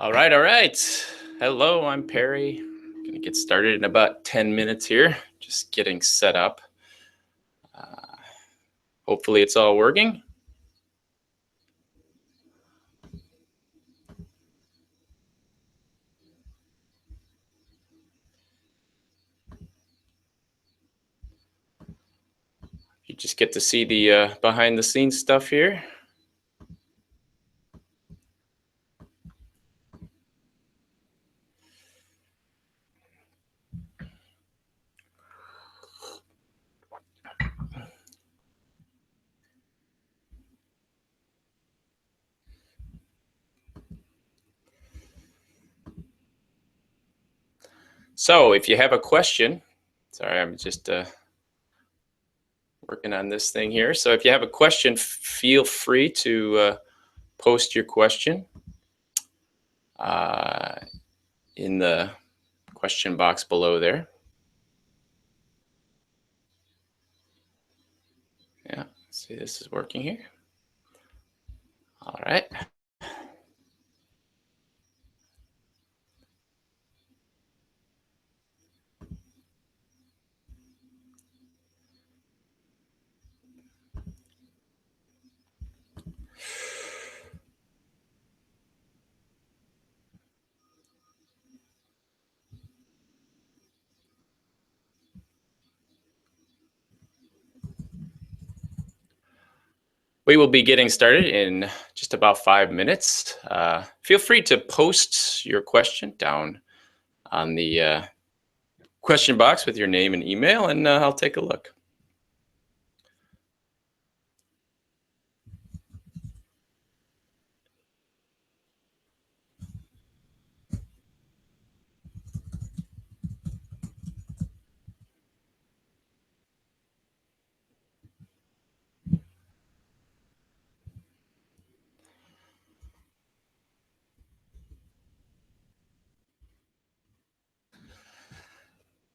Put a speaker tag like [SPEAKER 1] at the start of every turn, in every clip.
[SPEAKER 1] All right, all right. Hello, I'm Perry. Gonna get started in about 10 minutes here. Just getting set up. Uh, Hopefully it's all working. You just get to see the behind the scenes stuff here. So if you have a question, sorry, I'm just working on this thing here. So if you have a question, feel free to post your question uh, in the question box below there. Yeah, see, this is working here. All right. We will be getting started in just about 5 minutes. Feel free to post your question down on the question box with your name and email, and I'll take a look.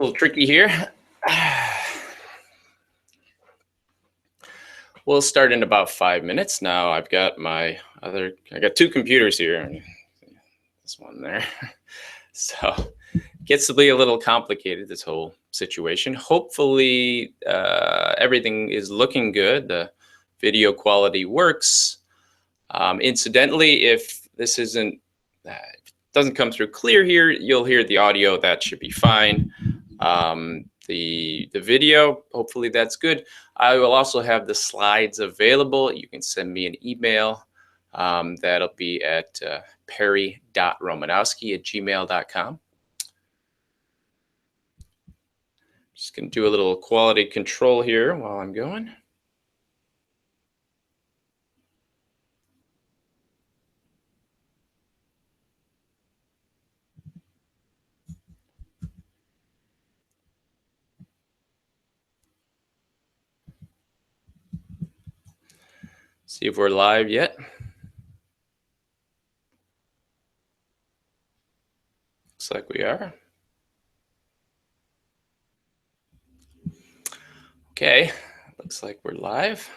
[SPEAKER 1] A little tricky here. We'll start in about 5 minutes. Now I got two computers here. This one there. So it gets to be a little complicated, this whole situation. Hopefully everything is looking good. The video quality works. Incidentally, if this doesn't come through clear here, you'll hear the audio. That should be fine. The video, hopefully that's good. I will also have the slides available. You can send me an email. That'll be at perry.romanowski@gmail.com. Just going to do a little quality control here while I'm going. See if we're live yet. Looks like we are. Okay, looks like we're live.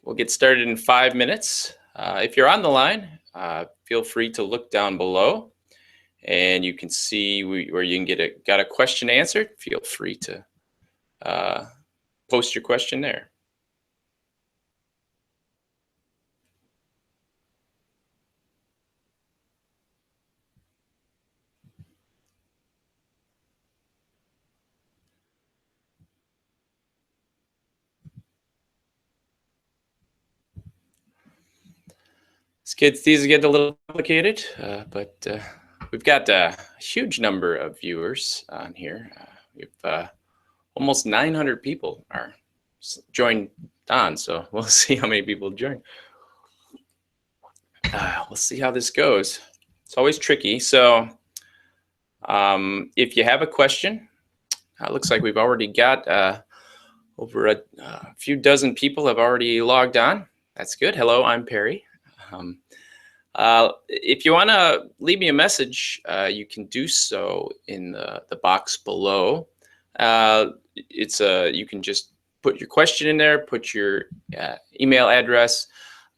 [SPEAKER 1] We'll get started in 5 minutes. If you're on the line, feel free to look down below, and you can see where you can got a question answered. Feel free to post your question there. These get a little complicated, but we've got a huge number of viewers on here. We've almost 900 people are joined on, so we'll see how many people join. We'll see how this goes. It's always tricky. So if you have a question, it looks like we've already got over a few dozen people have already logged on. That's good. Hello, I'm Perry. If you want to leave me a message, you can do so in the box below. You can just put your question in there, put your email address,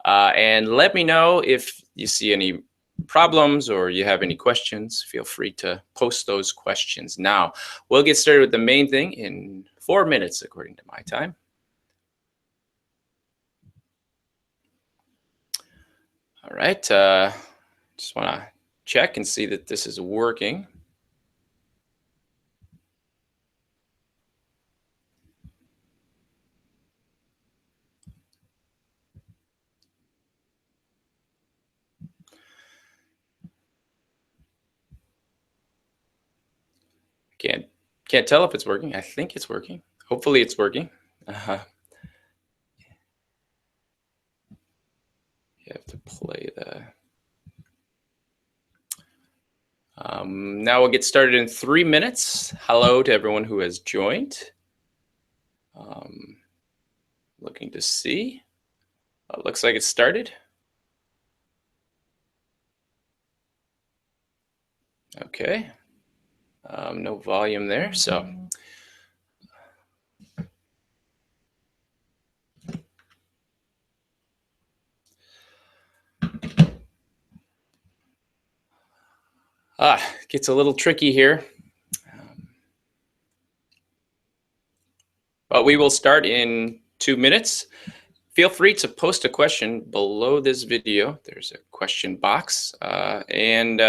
[SPEAKER 1] and let me know if you see any problems or you have any questions, feel free to post those questions now. We'll get started with the main thing in 4 minutes, according to my time. All right, just want to check and see that this is working. Can't tell if it's working. I think it's working. Hopefully it's working. You have to play the... now we'll get started in 3 minutes. Hello to everyone who has joined. Looking to see. It looks like it started. Okay. No volume there, so. Gets a little tricky here. But we will start in 2 minutes. Feel free to post a question below this video. There's a question box, and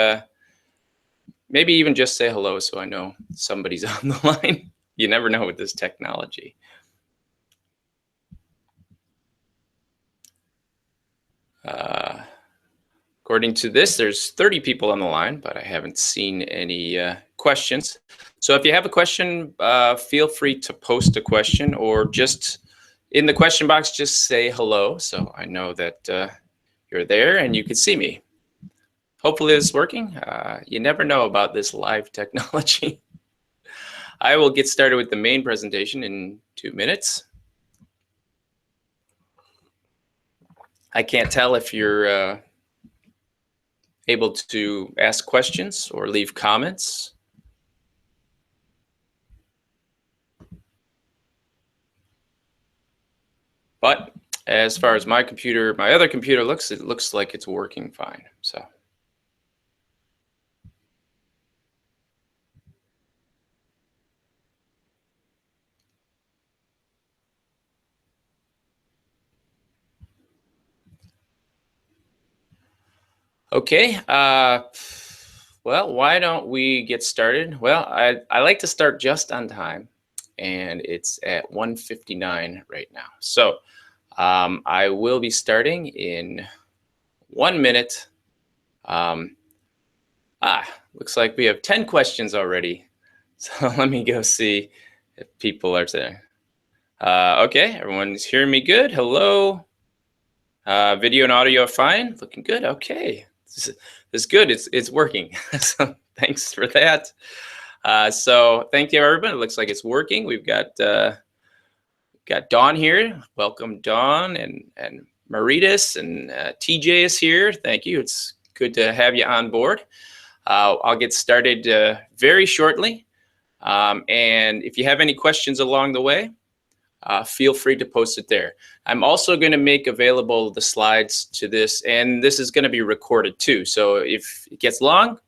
[SPEAKER 1] maybe even just say hello so I know somebody's on the line. You never know with this technology. According to this, there's 30 people on the line, but I haven't seen any questions. So if you have a question, feel free to post a question, or just in the question box, just say hello so I know that you're there and you can see me. Hopefully this is working. You never know about this live technology. I will get started with the main presentation in 2 minutes. I can't tell if you're able to ask questions or leave comments. But as far as my computer, my other computer looks, it looks like it's working fine. So. Okay, well, why don't we get started? Well, I like to start just on time, and it's at 1:59 right now. So I will be starting in 1 minute. Looks like we have 10 questions already. So let me go see if people are there. Okay, everyone's hearing me good. Hello. Video and audio are fine. Looking good. Okay. This is good. It's working. So thanks for that. So thank you, everybody. It looks like it's working. We've got Dawn here. Welcome, Dawn, and Maritas, and TJ is here. Thank you. It's good to have you on board. I'll get started very shortly. And if you have any questions along the way, feel free to post it there. I'm also going to make available the slides to this, and this is going to be recorded too. So if it gets long,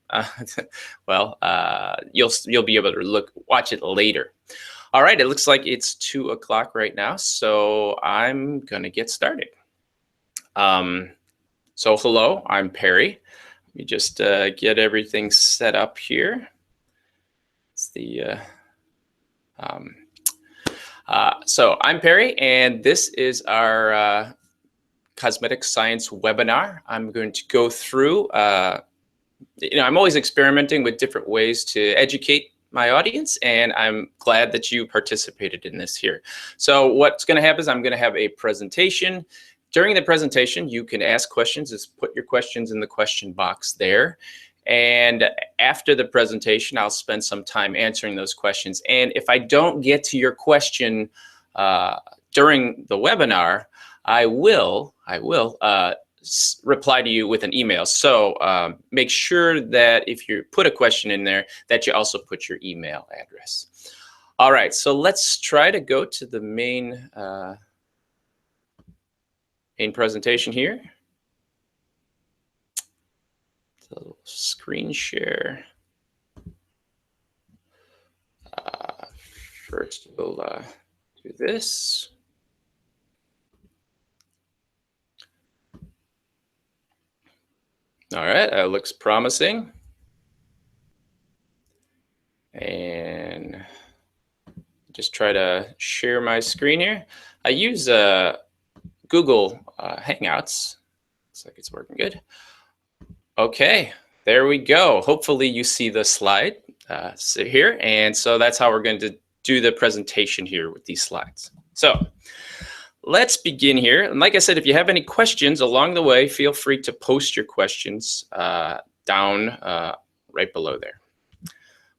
[SPEAKER 1] well, you'll be able to watch it later. All right, it looks like it's 2 o'clock right now, so I'm going to get started. So hello, I'm Perry. Let me just get everything set up here. It's the so I'm Perry, and this is our cosmetic science webinar. I'm going to go through, I'm always experimenting with different ways to educate my audience, and I'm glad that you participated in this here. So what's going to happen is I'm going to have a presentation. During the presentation, you can ask questions. Just put your questions in the question box there. And after the presentation, I'll spend some time answering those questions. And if I don't get to your question during the webinar, I will reply to you with an email. So make sure that if you put a question in there, that you also put your email address. All right, so let's try to go to the main presentation here. a little screen share. First, we'll do this. All right, that looks promising. And just try to share my screen here. I use Google Hangouts. Looks like it's working good. Okay, there we go. Hopefully you see the slide here. And so that's how we're going to do the presentation here with these slides. So let's begin here. And like I said, if you have any questions along the way, feel free to post your questions down right below there.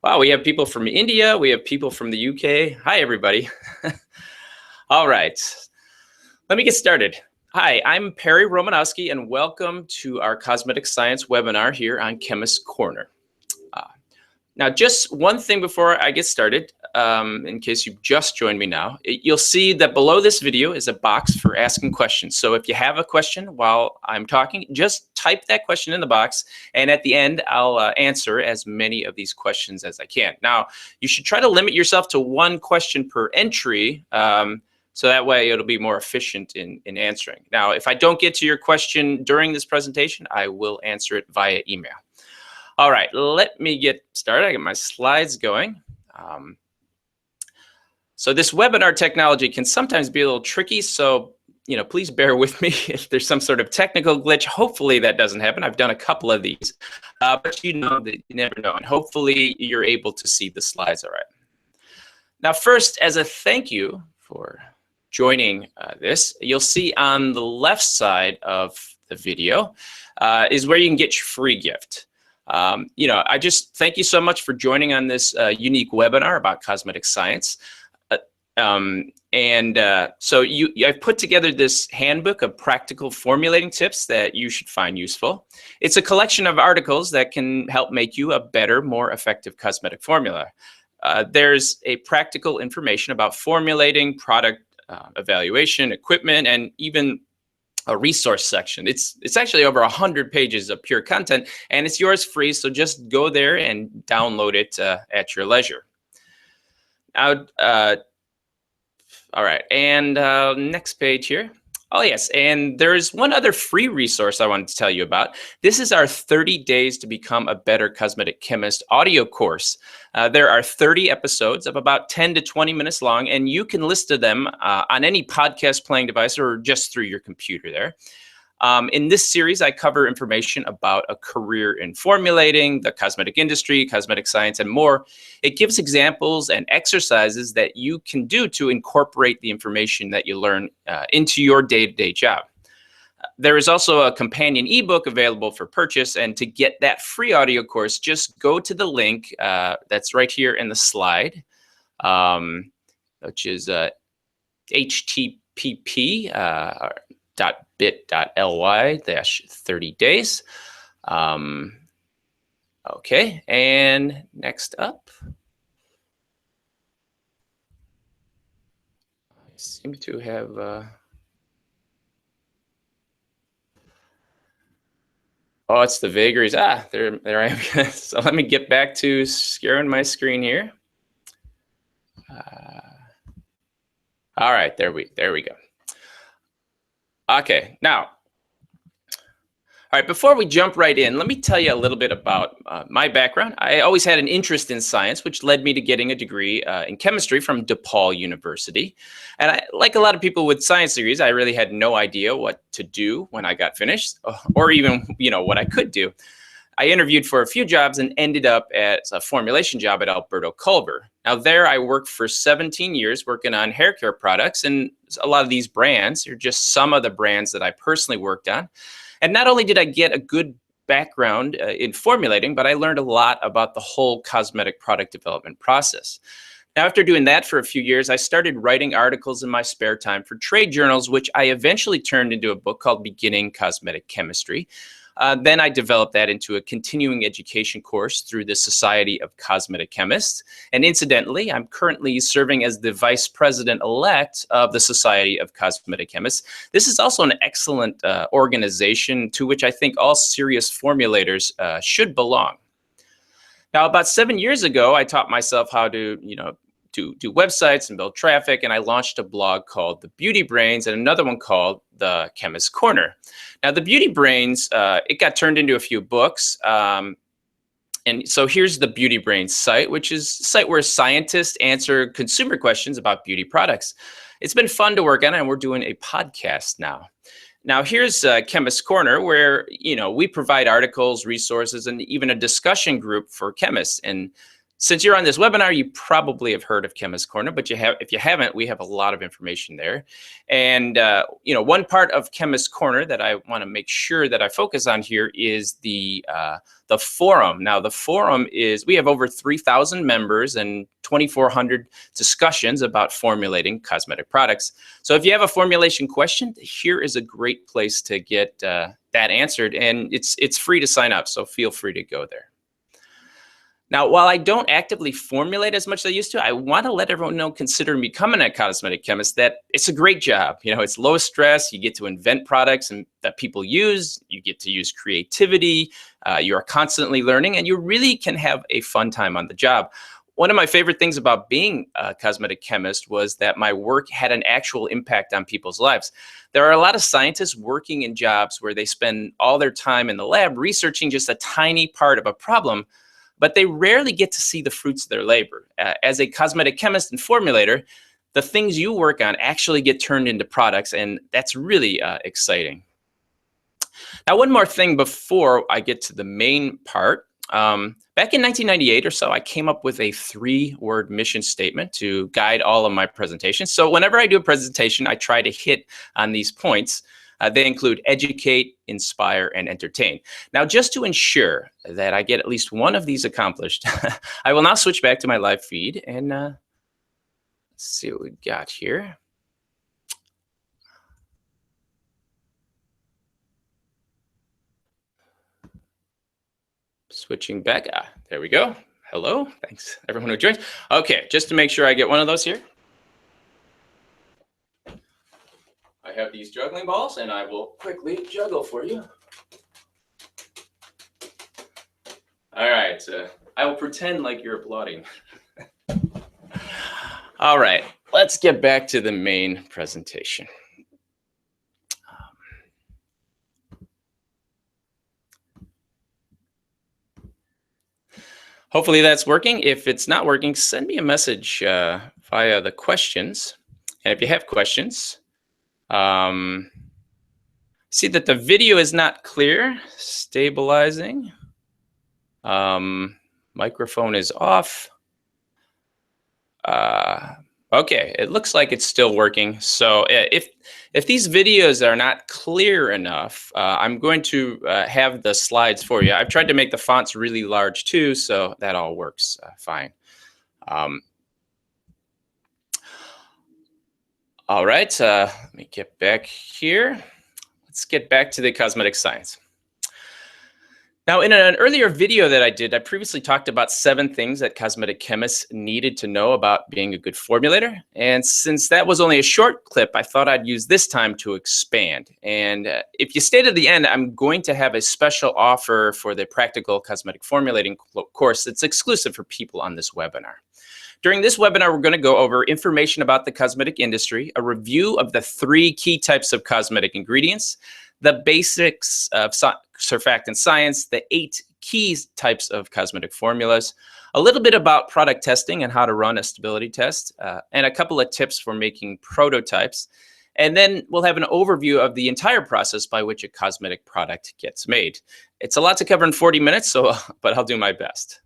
[SPEAKER 1] Wow, we have people from India. We have people from the UK. Hi, everybody. All right, let me get started. Hi, I'm Perry Romanowski, and welcome to our Cosmetic Science webinar here on Chemist Corner. Now, just one thing before I get started, in case you've just joined me now, you'll see that below this video is a box for asking questions. So if you have a question while I'm talking, just type that question in the box, and at the end, I'll answer as many of these questions as I can. Now, you should try to limit yourself to one question per entry, so that way it'll be more efficient in answering. Now, if I don't get to your question during this presentation, I will answer it via email. All right, let me get started. I got my slides going. So this webinar technology can sometimes be a little tricky, so please bear with me if there's some sort of technical glitch. Hopefully that doesn't happen. I've done a couple of these, but that you never know, and hopefully you're able to see the slides all right. Now, first, as a thank you for joining this, you'll see on the left side of the video is where you can get your free gift. I just thank you so much for joining on this unique webinar about cosmetic science. So I've put together this handbook of practical formulating tips that you should find useful. It's a collection of articles that can help make you a better, more effective cosmetic formula. There's a practical information about formulating, product evaluation, equipment, and even a resource section. It's actually over 100 pages of pure content, and it's yours free, so just go there and download it at your leisure. Now, all right, and next page here. Oh yes, and there's one other free resource I wanted to tell you about. This is our 30 Days to Become a Better Cosmetic Chemist audio course. There are 30 episodes of about 10 to 20 minutes long, and you can listen to them on any podcast playing device or just through your computer there. In this series, I cover information about a career in formulating, the cosmetic industry, cosmetic science, and more. It gives examples and exercises that you can do to incorporate the information that you learn into your day-to-day job. There is also a companion ebook available for purchase, and to get that free audio course, just go to the link that's right here in the slide, which is http://bit.ly/30 days. Okay, and next up, I seem to have oh, it's the vagaries. There I am. So let me get back to sharing my screen here. All right, there we go. Okay, now, all right, before we jump right in, let me tell you a little bit about my background. I always had an interest in science, which led me to getting a degree in chemistry from DePaul University. And like a lot of people with science degrees, I really had no idea what to do when I got finished, or even, what I could do. I interviewed for a few jobs and ended up at a formulation job at Alberto Culver. Now there I worked for 17 years working on hair care products, and a lot of these brands are just some of the brands that I personally worked on. And not only did I get a good background in formulating, but I learned a lot about the whole cosmetic product development process. Now, after doing that for a few years, I started writing articles in my spare time for trade journals, which I eventually turned into a book called Beginning Cosmetic Chemistry. Then I developed that into a continuing education course through the Society of Cosmetic Chemists. And incidentally, I'm currently serving as the vice president-elect of the Society of Cosmetic Chemists. This is also an excellent organization to which I think all serious formulators should belong. Now, about 7 years ago, I taught myself how to, do websites and build traffic, and I launched a blog called The Beauty Brains and another one called The Chemist Corner. Now, The Beauty Brains, it got turned into a few books. And so here's the Beauty Brains site, which is a site where scientists answer consumer questions about beauty products. It's been fun to work on, and we're doing a podcast now. Now, here's Chemist Corner, where we provide articles, resources, and even a discussion group for chemists. And since you're on this webinar, you probably have heard of Chemist Corner, but if you haven't, we have a lot of information there. And one part of Chemist Corner that I want to make sure that I focus on here is the forum. Now, the forum we have over 3,000 members and 2,400 discussions about formulating cosmetic products. So if you have a formulation question, here is a great place to get that answered, and it's free to sign up, so feel free to go there. Now, while I don't actively formulate as much as I used to, I want to let everyone know, considering becoming a cosmetic chemist, that it's a great job. It's low stress. You get to invent products that people use. You get to use creativity. You are constantly learning, and you really can have a fun time on the job. One of my favorite things about being a cosmetic chemist was that my work had an actual impact on people's lives. There are a lot of scientists working in jobs where they spend all their time in the lab researching just a tiny part of a problem, but they rarely get to see the fruits of their labor. As a cosmetic chemist and formulator, the things you work on actually get turned into products, and that's really exciting. Now, one more thing before I get to the main part. Back in 1998 or so, I came up with a 3-word mission statement to guide all of my presentations. So whenever I do a presentation, I try to hit on these points. They include educate, inspire, and entertain. Now, just to ensure that I get at least one of these accomplished, I will now switch back to my live feed and let's see what we got here. Switching back. There we go. Hello. Thanks, everyone who joined. Okay, just to make sure I get one of those here. I have these juggling balls, and I will quickly juggle for you. All right, I will pretend like you're applauding. All right, let's get back to the main presentation. Hopefully that's working. If it's not working, send me a message via the questions. And if you have questions, see that the video is not clear. Stabilizing. Microphone is off. Okay, it looks like it's still working. So if these videos are not clear enough, I'm going to have the slides for you. I've tried to make the fonts really large too, so that all works fine. All right, let me get back here. Let's get back to the cosmetic science. Now, in an earlier video that I did, I previously talked about 7 things that cosmetic chemists needed to know about being a good formulator. And since that was only a short clip, I thought I'd use this time to expand. And if you stay to the end, I'm going to have a special offer for the practical cosmetic formulating course that's exclusive for people on this webinar. During this webinar, we're going to go over information about the cosmetic industry, a review of the 3 key types of cosmetic ingredients, the basics of surfactant science, the 8 key types of cosmetic formulas, a little bit about product testing and how to run a stability test, and a couple of tips for making prototypes. And then we'll have an overview of the entire process by which a cosmetic product gets made. It's a lot to cover in 40 minutes, but I'll do my best.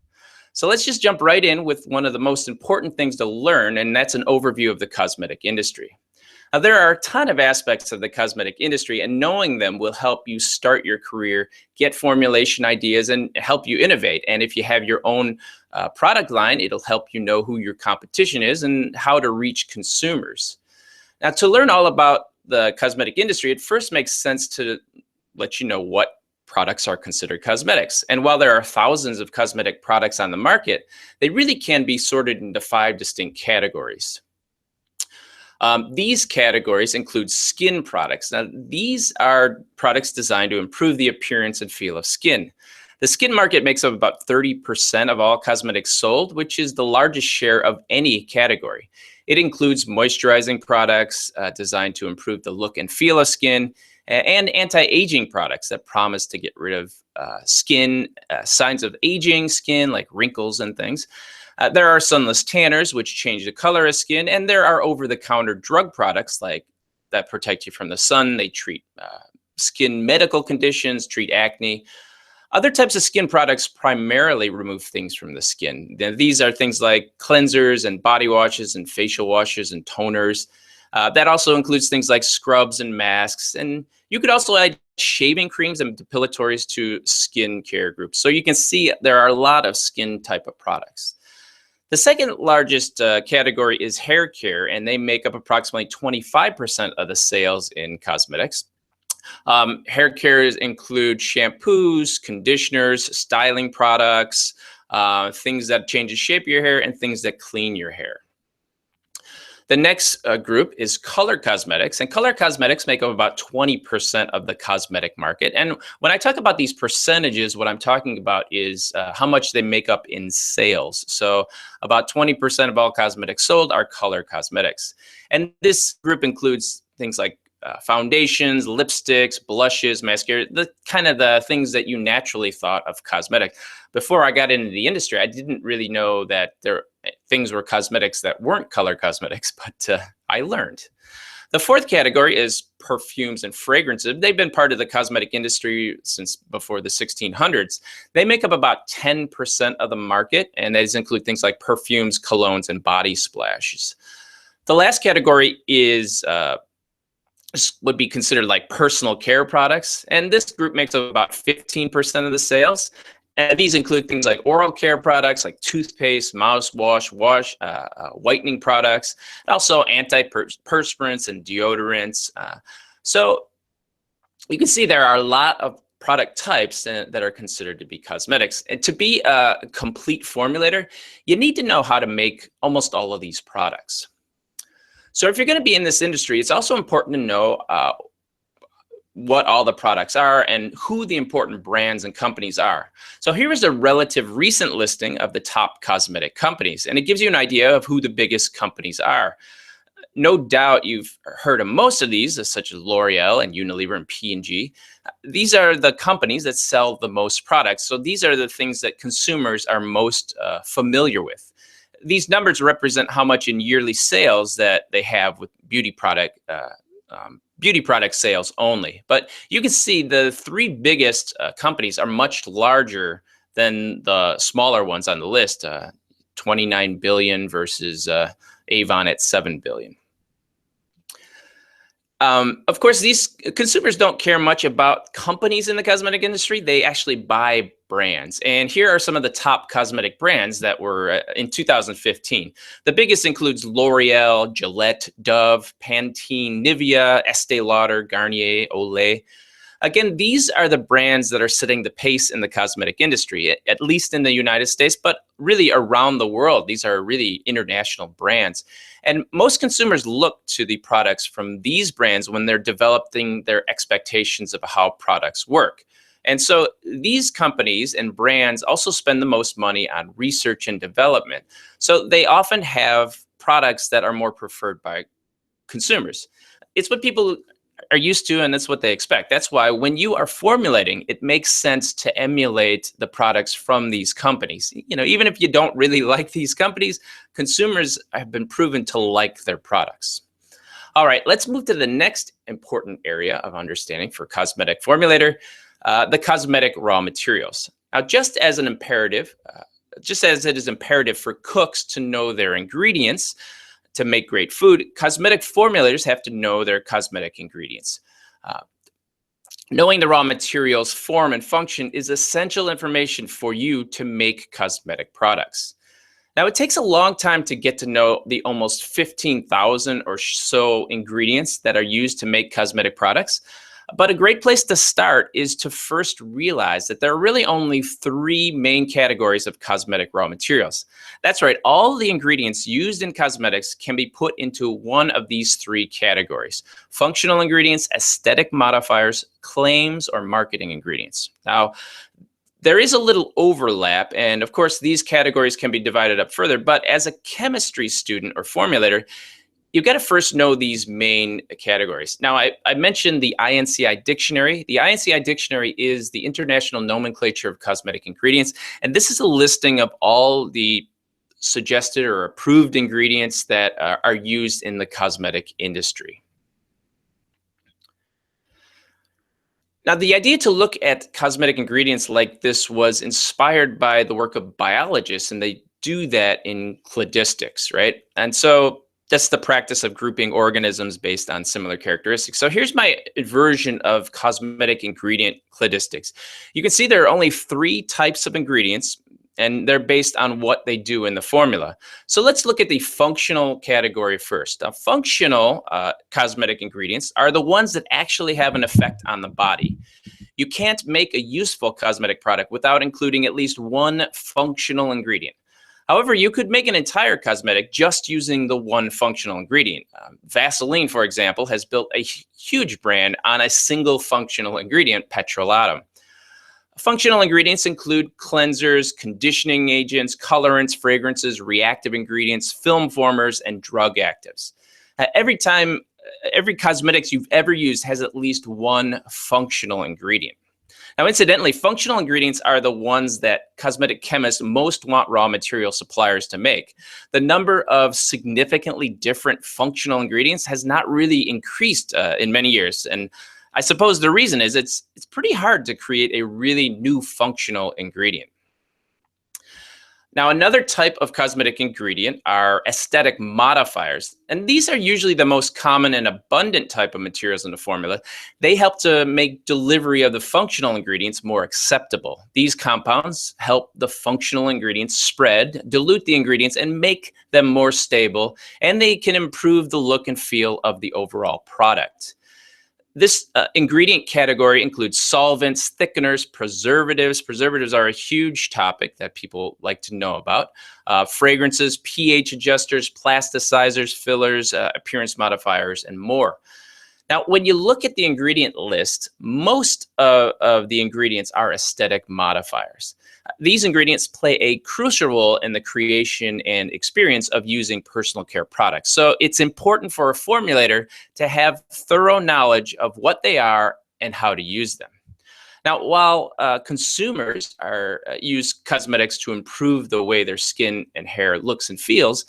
[SPEAKER 1] So let's just jump right in with one of the most important things to learn, and that's an overview of the cosmetic industry. Now, there are a ton of aspects of the cosmetic industry, and knowing them will help you start your career, get formulation ideas, and help you innovate. And if you have your own product line, it'll help you know who your competition is and how to reach consumers. Now, to learn all about the cosmetic industry, it first makes sense to let you know what products are considered cosmetics. And while there are thousands of cosmetic products on the market, they really can be sorted into 5 distinct categories. These categories include skin products. Now, these are products designed to improve the appearance and feel of skin. The skin market makes up about 30% of all cosmetics sold, which is the largest share of any category. It includes moisturizing products designed to improve the look and feel of skin, and anti-aging products that promise to get rid of skin signs of aging skin, like wrinkles and things. There are sunless tanners, which change the color of skin, and there are over-the-counter drug products like that protect you from the sun. They treat skin medical conditions, treat acne. Other types of skin products primarily remove things from the skin. These are things like cleansers and body washes and facial washes and toners. That also includes things like scrubs and masks. And you could also add shaving creams and depilatories to skin care groups. So you can see there are a lot of skin type of products. The second largest category is hair care, and they make up approximately 25% of the sales in cosmetics. Hair cares include shampoos, conditioners, styling products, things that change the shape of your hair, and things that clean your hair. The next group is color cosmetics, and color cosmetics make up about 20% of the cosmetic market. And when I talk about these percentages, what I'm talking about is how much they make up in sales. So about 20% of all cosmetics sold are color cosmetics. And this group includes things like foundations, lipsticks, blushes, mascara, the kind of the things that you naturally thought of cosmetic. Before I got into the industry, I didn't really know that things were cosmetics that weren't color cosmetics, but I learned. The fourth category is perfumes and fragrances. They've been part of the cosmetic industry since before the 1600s. They make up about 10% of the market, and these include things like perfumes, colognes, and body splashes. The last category is would be considered like personal care products. And this group makes up about 15% of the sales. And these include things like oral care products like toothpaste, mouthwash, whitening products, and also antiperspirants and deodorants. So you can see there are a lot of product types that are considered to be cosmetics. And to be a complete formulator, you need to know how to make almost all of these products. So if you're going to be in this industry, it's also important to know what all the products are and who the important brands and companies are. So here is a relative recent listing of the top cosmetic companies, and it gives you an idea of who the biggest companies are. No doubt you've heard of most of these, such as L'Oreal and Unilever and P&G. These are the companies that sell the most products. So these are the things that consumers are most familiar with. These numbers represent how much in yearly sales that they have with beauty product sales only. But you can see the 3 biggest companies are much larger than the smaller ones on the list, 29 billion versus Avon at 7 billion. Of course, these consumers don't care much about companies in the cosmetic industry. They actually buy brands. And here are some of the top cosmetic brands that were in 2015. The biggest includes L'Oreal, Gillette, Dove, Pantene, Nivea, Estee Lauder, Garnier, Olay. Again, these are the brands that are setting the pace in the cosmetic industry, at least in the United States, but really around the world. These are really international brands. And most consumers look to the products from these brands when they're developing their expectations of how products work. And so these companies and brands also spend the most money on research and development. So they often have products that are more preferred by consumers. It's what people are used to, and that's what they expect. That's why when you are formulating, it makes sense to emulate the products from these companies. Even if you don't really like these companies, consumers have been proven to like their products. All right, let's move to the next important area of understanding for cosmetic formulator, the cosmetic raw materials. Now, just as it is imperative for cooks to know their ingredients to make great food, cosmetic formulators have to know their cosmetic ingredients. Knowing the raw materials form and function is essential information for you to make cosmetic products. Now, it takes a long time to get to know the almost 15,000 or so ingredients that are used to make cosmetic products. But a great place to start is to first realize that there are really only three main categories of cosmetic raw materials. That's right, all the ingredients used in cosmetics can be put into one of these three categories: functional ingredients, aesthetic modifiers, claims, or marketing ingredients. Now, there is a little overlap, and of course, these categories can be divided up further, but as a chemistry student or formulator, you've got to first know these main categories. Now, I mentioned the INCI dictionary. The INCI dictionary is the International Nomenclature of Cosmetic Ingredients, and this is a listing of all the suggested or approved ingredients that are used in the cosmetic industry. Now, the idea to look at cosmetic ingredients like this was inspired by the work of biologists, and they do that in cladistics, right? And so that's the practice of grouping organisms based on similar characteristics. So here's my version of cosmetic ingredient cladistics. You can see there are only three types of ingredients, and they're based on what they do in the formula. So let's look at the functional category first. Functional cosmetic ingredients are the ones that actually have an effect on the body. You can't make a useful cosmetic product without including at least one functional ingredient. However, you could make an entire cosmetic just using the one functional ingredient. Vaseline, for example, has built a huge brand on a single functional ingredient, petrolatum. Functional ingredients include cleansers, conditioning agents, colorants, fragrances, reactive ingredients, film formers, and drug actives. Every cosmetics you've ever used has at least one functional ingredient. Now, incidentally, functional ingredients are the ones that cosmetic chemists most want raw material suppliers to make. The number of significantly different functional ingredients has not really increased in many years. And I suppose the reason is it's pretty hard to create a really new functional ingredient. Now, another type of cosmetic ingredient are aesthetic modifiers, and these are usually the most common and abundant type of materials in the formula. They help to make delivery of the functional ingredients more acceptable. These compounds help the functional ingredients spread, dilute the ingredients, and make them more stable, and they can improve the look and feel of the overall product. This ingredient category includes solvents, thickeners, preservatives. Preservatives are a huge topic that people like to know about. Fragrances, pH adjusters, plasticizers, fillers, appearance modifiers, and more. Now, when you look at the ingredient list, most of the ingredients are aesthetic modifiers. These ingredients play a crucial role in the creation and experience of using personal care products. So it's important for a formulator to have thorough knowledge of what they are and how to use them. Now, while consumers use cosmetics to improve the way their skin and hair looks and feels,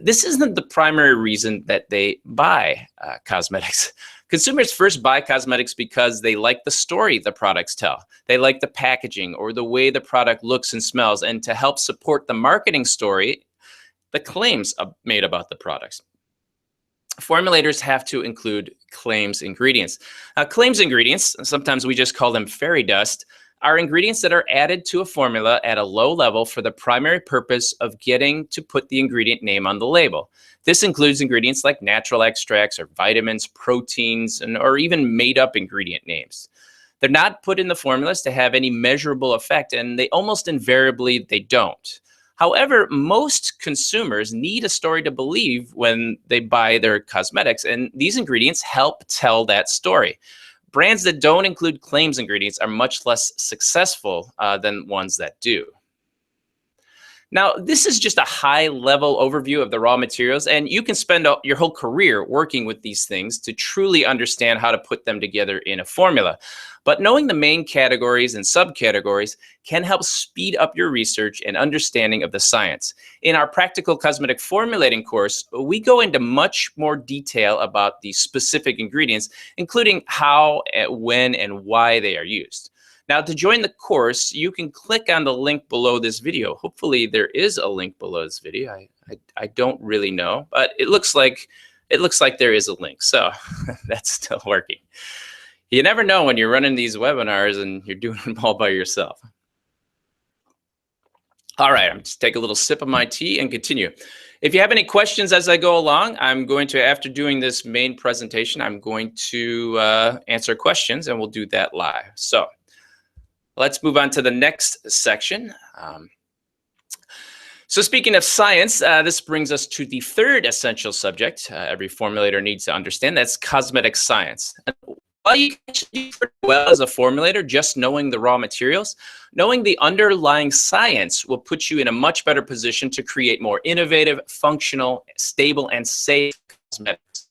[SPEAKER 1] this isn't the primary reason that they buy cosmetics. Consumers first buy cosmetics because they like the story the products tell. They like the packaging or the way the product looks and smells, and to help support the marketing story, the claims made about the products. Formulators have to include claims ingredients. Claims ingredients, sometimes we just call them fairy dust, are ingredients that are added to a formula at a low level for the primary purpose of getting to put the ingredient name on the label. This includes ingredients like natural extracts or vitamins, proteins, or even made-up ingredient names. They're not put in the formulas to have any measurable effect, and they almost invariably they don't. However, most consumers need a story to believe when they buy their cosmetics, and these ingredients help tell that story. Brands that don't include claims ingredients are much less successful than ones that do. Now, this is just a high-level overview of the raw materials, and you can spend your whole career working with these things to truly understand how to put them together in a formula. But knowing the main categories and subcategories can help speed up your research and understanding of the science. In our practical cosmetic formulating course, we go into much more detail about the specific ingredients, including how, when, and why they are used. Now, to join the course, you can click on the link below this video. Hopefully there is a link below this video. I don't really know, but it looks like there is a link. So that's still working. You never know when you're running these webinars and you're doing them all by yourself. All right, I'm just take a little sip of my tea and continue. If you have any questions as I go along, I'm going to, after doing this main presentation, I'm going to answer questions, and we'll do that live. So let's move on to the next section. So speaking of science, this brings us to the third essential subject every formulator needs to understand. That's cosmetic science. And while you can do pretty well as a formulator, just knowing the raw materials, knowing the underlying science will put you in a much better position to create more innovative, functional, stable, and safe cosmetics.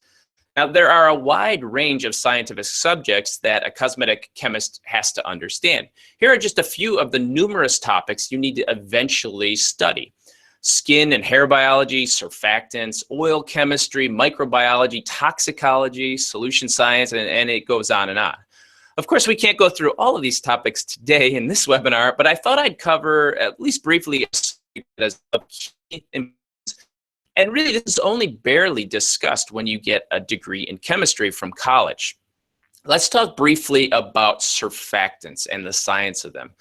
[SPEAKER 1] Now, there are a wide range of scientific subjects that a cosmetic chemist has to understand. Here are just a few of the numerous topics you need to eventually study: skin and hair biology, surfactants, oil chemistry, microbiology, toxicology, solution science, and it goes on and on. Of course, we can't go through all of these topics today in this webinar, but I thought I'd cover at least briefly as a key. And really, this is only barely discussed when you get a degree in chemistry from college. Let's talk briefly about surfactants and the science of them.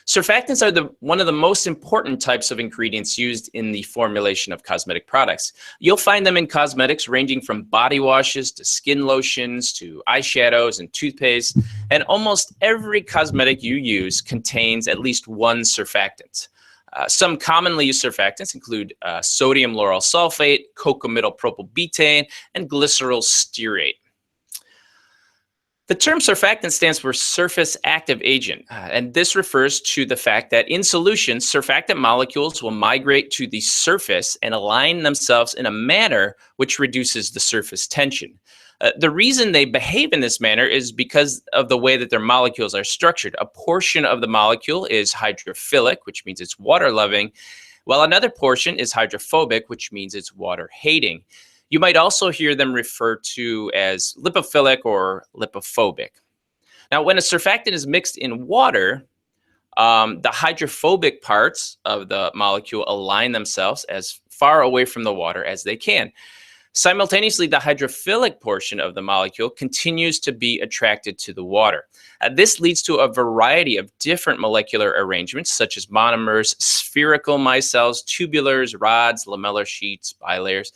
[SPEAKER 1] Surfactants are one of the most important types of ingredients used in the formulation of cosmetic products. You'll find them in cosmetics ranging from body washes to skin lotions to eyeshadows and toothpaste, and almost every cosmetic you use contains at least one surfactant. Some commonly used surfactants include sodium lauryl sulfate, cocamidopropylbutane, and glyceryl stearate. The term surfactant stands for surface active agent, and this refers to the fact that in solution, surfactant molecules will migrate to the surface and align themselves in a manner which reduces the surface tension. The reason they behave in this manner is because of the way that their molecules are structured. A portion of the molecule is hydrophilic, which means it's water-loving, while another portion is hydrophobic, which means it's water-hating. You might also hear them referred to as lipophilic or lipophobic. Now, when a surfactant is mixed in water, the hydrophobic parts of the molecule align themselves as far away from the water as they can. Simultaneously, the hydrophilic portion of the molecule continues to be attracted to the water. This leads to a variety of different molecular arrangements, such as monomers, spherical micelles, tubulars, rods, lamellar sheets, bilayers.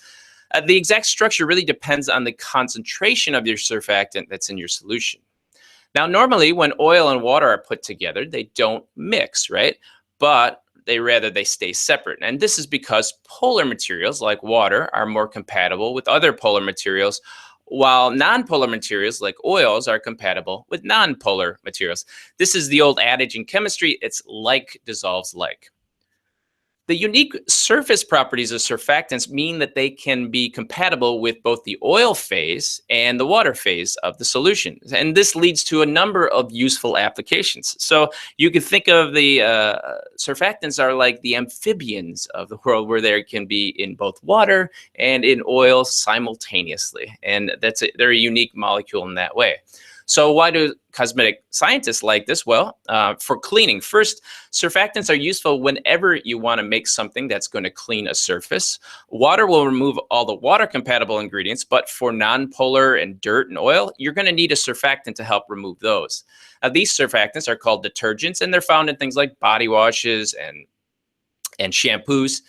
[SPEAKER 1] The exact structure really depends on the concentration of your surfactant that's in your solution. Now, normally when oil and water are put together, they don't mix, right? But they stay separate. And this is because polar materials like water are more compatible with other polar materials, while nonpolar materials like oils are compatible with nonpolar materials. This is the old adage in chemistry: it's like dissolves like. The unique surface properties of surfactants mean that they can be compatible with both the oil phase and the water phase of the solution. And this leads to a number of useful applications. So you can think of the surfactants are like the amphibians of the world, where they can be in both water and in oil simultaneously. And they're a unique molecule in that way. So why do cosmetic scientists like this? Well, for cleaning. First, surfactants are useful whenever you want to make something that's going to clean a surface. Water will remove all the water-compatible ingredients, but for nonpolar and dirt and oil, you're going to need a surfactant to help remove those. These surfactants are called detergents, and they're found in things like body washes and shampoos.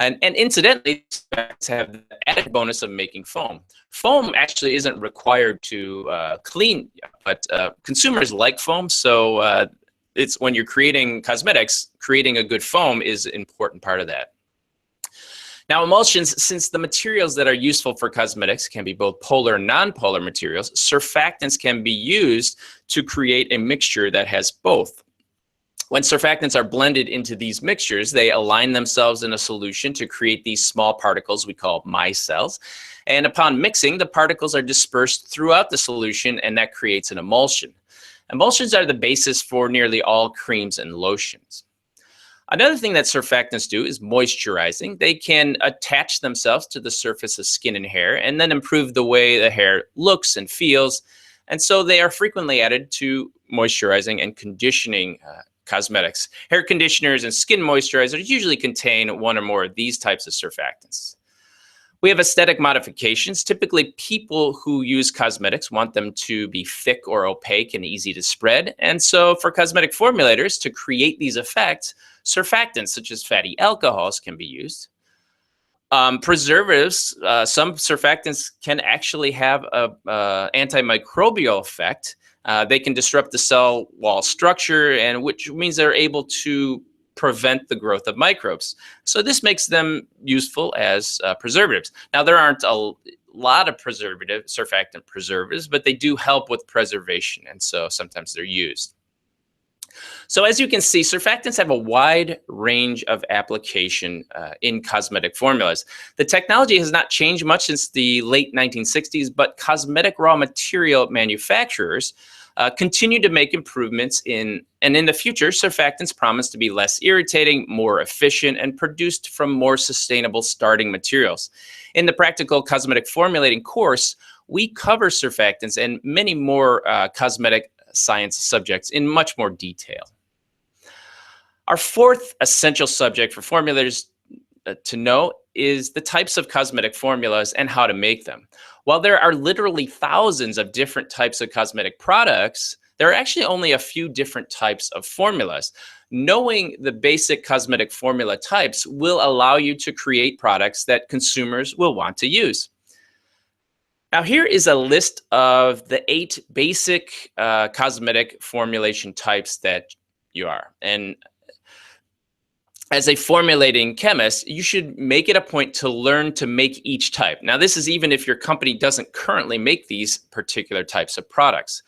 [SPEAKER 1] And incidentally, surfactants have the added bonus of making foam. Foam actually isn't required to clean, but consumers like foam. So it's when you're creating cosmetics, creating a good foam is an important part of that. Now, emulsions, since the materials that are useful for cosmetics can be both polar and nonpolar materials, surfactants can be used to create a mixture that has both. When surfactants are blended into these mixtures, they align themselves in a solution to create these small particles we call micelles. And upon mixing, the particles are dispersed throughout the solution, and that creates an emulsion. Emulsions are the basis for nearly all creams and lotions. Another thing that surfactants do is moisturizing. They can attach themselves to the surface of skin and hair and then improve the way the hair looks and feels. And so they are frequently added to moisturizing and conditioning cosmetics. Hair conditioners and skin moisturizers usually contain one or more of these types of surfactants. We have aesthetic modifications. Typically, people who use cosmetics want them to be thick or opaque and easy to spread. And so for cosmetic formulators to create these effects, surfactants such as fatty alcohols can be used. Preservatives, some surfactants can actually have a antimicrobial effect. They can disrupt the cell wall structure, and which means they're able to prevent the growth of microbes. So this makes them useful as preservatives. Now, there aren't a lot of surfactant preservatives, but they do help with preservation, and so sometimes they're used. So as you can see, surfactants have a wide range of application in cosmetic formulas. The technology has not changed much since the late 1960s, but cosmetic raw material manufacturers continue to make improvements and in the future, surfactants promise to be less irritating, more efficient, and produced from more sustainable starting materials. In the Practical Cosmetic Formulating course, we cover surfactants and many more cosmetic science subjects in much more detail. Our fourth essential subject for formulators to know is the types of cosmetic formulas and how to make them. While there are literally thousands of different types of cosmetic products, there are actually only a few different types of formulas. Knowing the basic cosmetic formula types will allow you to create products that consumers will want to use. Now, here is a list of the 8 basic cosmetic formulation types that you are. And as a formulating chemist, you should make it a point to learn to make each type. Now, this is even if your company doesn't currently make these particular types of products.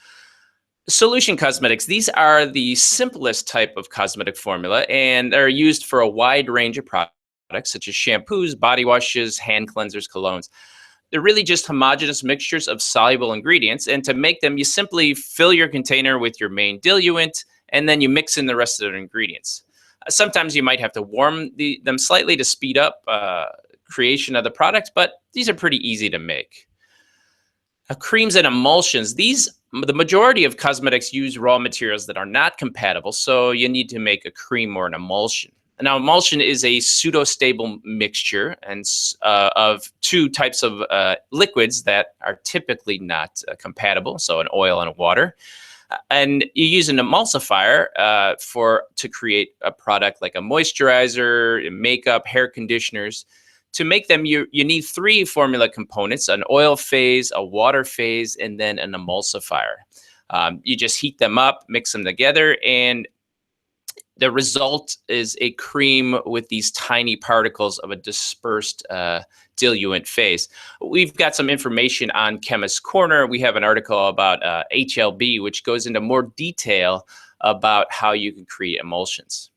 [SPEAKER 1] Solution cosmetics, these are the simplest type of cosmetic formula, and they're used for a wide range of products, such as shampoos, body washes, hand cleansers, colognes. They're really just homogeneous mixtures of soluble ingredients, and to make them, you simply fill your container with your main diluent, and then you mix in the rest of the ingredients. Sometimes you might have to warm them slightly to speed up creation of the product, but these are pretty easy to make. Creams and emulsions, the majority of cosmetics use raw materials that are not compatible, so you need to make a cream or an emulsion. Now, emulsion is a pseudo-stable mixture of 2 types of liquids that are typically not compatible, so an oil and a water. And you use an emulsifier to create a product like a moisturizer, makeup, hair conditioners. To make them, you need 3 formula components: an oil phase, a water phase, and then an emulsifier. You just heat them up, mix them together, and the result is a cream with these tiny particles of a dispersed diluent phase. We've got some information on Chemist's Corner. We have an article about HLB, which goes into more detail about how you can create emulsions.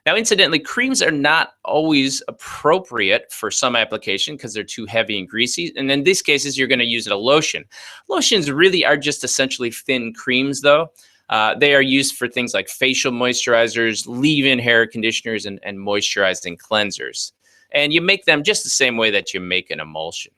[SPEAKER 1] Now, incidentally, creams are not always appropriate for some application because they're too heavy and greasy. And in these cases, you're going to use a lotion. Lotions really are just essentially thin creams, though. They are used for things like facial moisturizers, leave-in hair conditioners, and moisturizing cleansers. And you make them just the same way that you make an emulsion.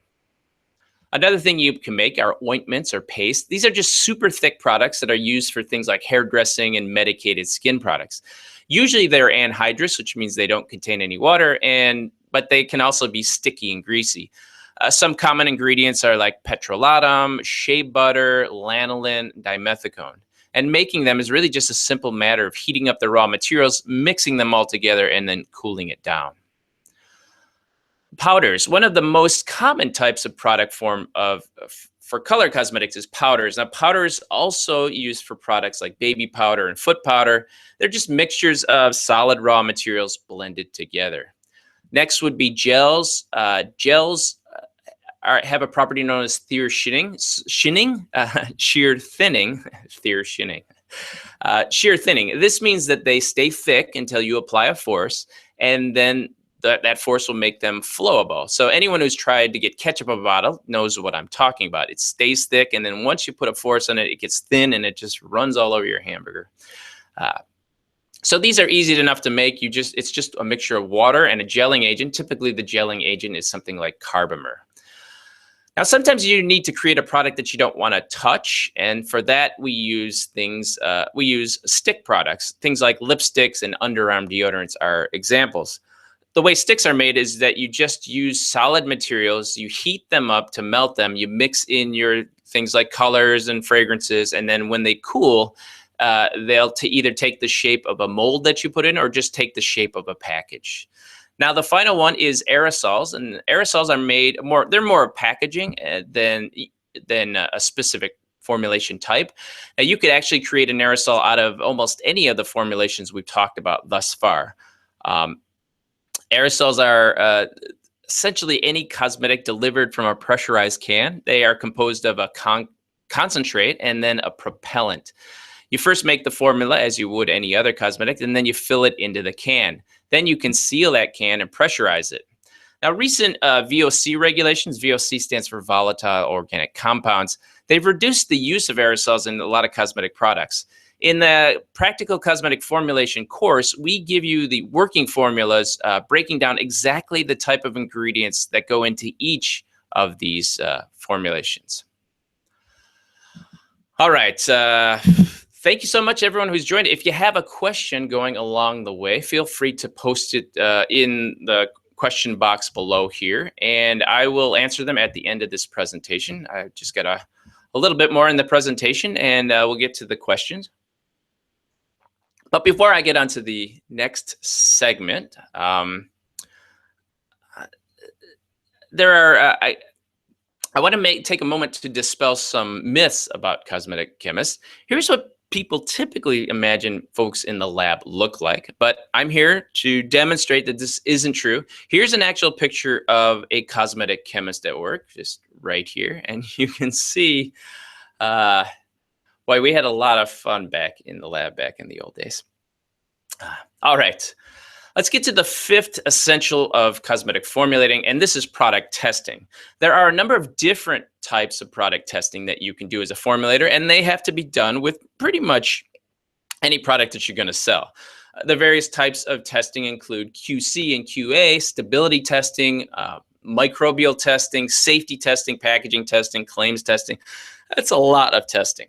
[SPEAKER 1] Another thing you can make are ointments or paste. These are just super thick products that are used for things like hairdressing and medicated skin products. Usually they're anhydrous, which means they don't contain any water, but they can also be sticky and greasy. Some common ingredients are like petrolatum, shea butter, lanolin, dimethicone. And making them is really just a simple matter of heating up the raw materials, mixing them all together, and then cooling it down. Powders. One of the most common types of product form for color cosmetics is powders. Now, powders also used for products like baby powder and foot powder. They're just mixtures of solid raw materials blended together. Next would be gels. Gels have a property known as shear thinning. Shear thinning. Shear thinning. This means that they stay thick until you apply a force, and then that force will make them flowable. So anyone who's tried to get ketchup in a bottle knows what I'm talking about. It stays thick, and then once you put a force on it, it gets thin, and it just runs all over your hamburger. So these are easy enough to make. It's just a mixture of water and a gelling agent. Typically, the gelling agent is something like carbomer. Now, sometimes you need to create a product that you don't want to touch, and for that, we use stick products. Things like lipsticks and underarm deodorants are examples. The way sticks are made is that you just use solid materials, you heat them up to melt them, you mix in your things like colors and fragrances, and then when they cool, they'll either take the shape of a mold that you put in or just take the shape of a package. Now, the final one is aerosols, and aerosols are made more, they're more packaging than a specific formulation type. Now, you could actually create an aerosol out of almost any of the formulations we've talked about thus far. Um, Aerosols are essentially any cosmetic delivered from a pressurized can. They are composed of a concentrate and then a propellant. You first make the formula as you would any other cosmetic, and then you fill it into the can. Then you can seal that can and pressurize it. Now, recent VOC regulations, VOC stands for volatile organic compounds, they've reduced the use of aerosols in a lot of cosmetic products. In the practical cosmetic formulation course, we give you the working formulas breaking down exactly the type of ingredients that go into each of these formulations. All right. Thank you so much, everyone who's joined. If you have a question going along the way, feel free to post it in the question box below here, and I will answer them at the end of this presentation. I just got a little bit more in the presentation, and we'll get to the questions. But before I get on to the next segment, I want to take a moment to dispel some myths about cosmetic chemists. Here's what people typically imagine folks in the lab look like, but I'm here to demonstrate that this isn't true. Here's an actual picture of a cosmetic chemist at work, just right here, and you can see why we had a lot of fun back in the lab back in the old days. All right. Let's get to the fifth essential of cosmetic formulating, and this is product testing. There are a number of different types of product testing that you can do as a formulator, and they have to be done with pretty much any product that you're going to sell. The various types of testing include QC and QA, stability testing, microbial testing, safety testing, packaging testing, claims testing. That's a lot of testing.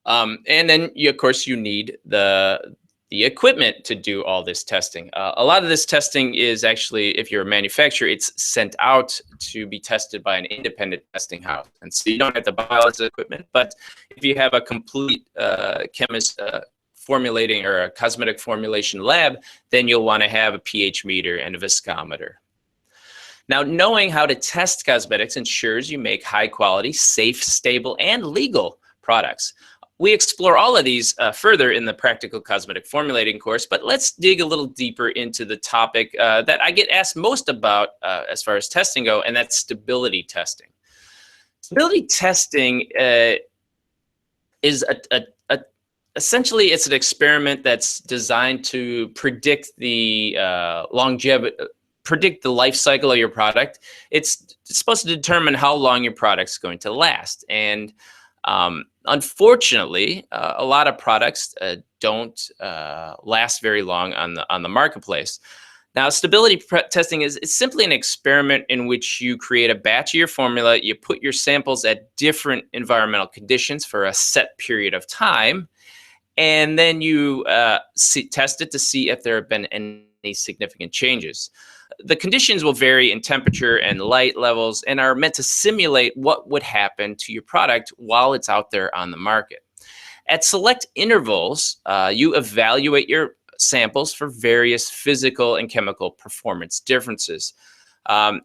[SPEAKER 1] And then, of course, you need the equipment to do all this testing. A lot of this testing is actually, if you're a manufacturer, it's sent out to be tested by an independent testing house. And so you don't have to buy all this equipment, but if you have a complete chemist formulating or a cosmetic formulation lab, then you'll want to have a pH meter and a viscometer. Now, knowing how to test cosmetics ensures you make high quality, safe, stable, and legal products. We explore all of these further in the practical cosmetic formulating course, but let's dig a little deeper into the topic that I get asked most about as far as testing go, and that's stability testing. Stability testing is essentially it's an experiment that's designed to predict the longevity, predict the life cycle of your product. It's supposed to determine how long your product's going to last, and unfortunately, a lot of products don't last very long on the marketplace. Now, stability testing is simply an experiment in which you create a batch of your formula, you put your samples at different environmental conditions for a set period of time, and then you test it to see if there have been any significant changes. The conditions will vary in temperature and light levels and are meant to simulate what would happen to your product while it's out there on the market. At select intervals, you evaluate your samples for various physical and chemical performance differences. Then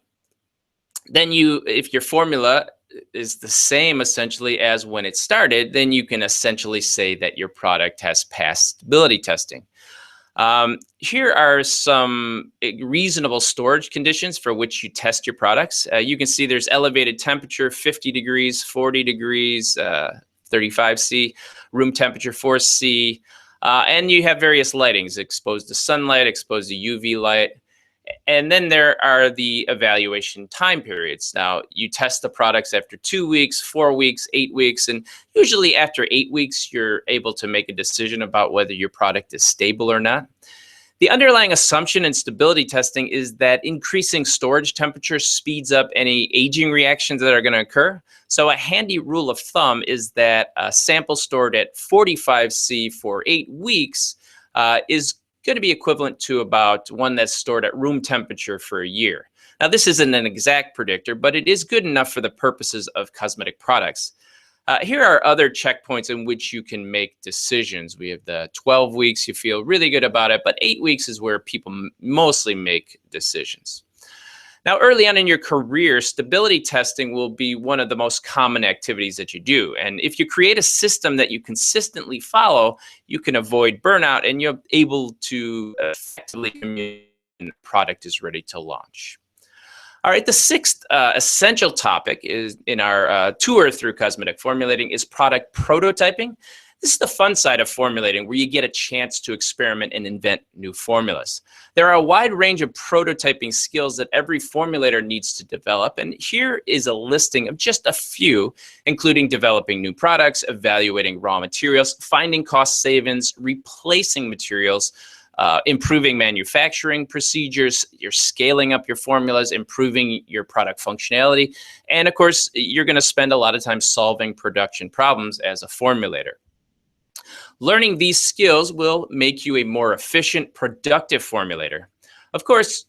[SPEAKER 1] if your formula is the same essentially as when it started, then you can essentially say that your product has passed stability testing. Here are some reasonable storage conditions for which you test your products. You can see there's elevated temperature, 50 degrees, 40 degrees, 35 C, room temperature 4 C, and you have various lightings, exposed to sunlight, exposed to UV light. And then there are the evaluation time periods. Now, you test the products after 2 weeks, 4 weeks, 8 weeks, and usually after 8 weeks, you're able to make a decision about whether your product is stable or not. The underlying assumption in stability testing is that increasing storage temperature speeds up any aging reactions that are going to occur. So a handy rule of thumb is that a sample stored at 45 C for 8 weeks is going to be equivalent to about one that's stored at room temperature for a year. Now, this isn't an exact predictor, but it is good enough for the purposes of cosmetic products. Here are other checkpoints in which you can make decisions. We have the 12 weeks, you feel really good about it, but 8 weeks is where people mostly make decisions. Now, early on in your career, stability testing will be one of the most common activities that you do. And if you create a system that you consistently follow, you can avoid burnout and you're able to effectively communicate when the product is ready to launch. All right, the sixth essential topic is in our tour through cosmetic formulating is product prototyping. This is the fun side of formulating where you get a chance to experiment and invent new formulas. There are a wide range of prototyping skills that every formulator needs to develop, and here is a listing of just a few, including developing new products, evaluating raw materials, finding cost savings, replacing materials, improving manufacturing procedures, you're scaling up your formulas, improving your product functionality, and of course, you're going to spend a lot of time solving production problems as a formulator. Learning these skills will make you a more efficient, productive formulator. Of course,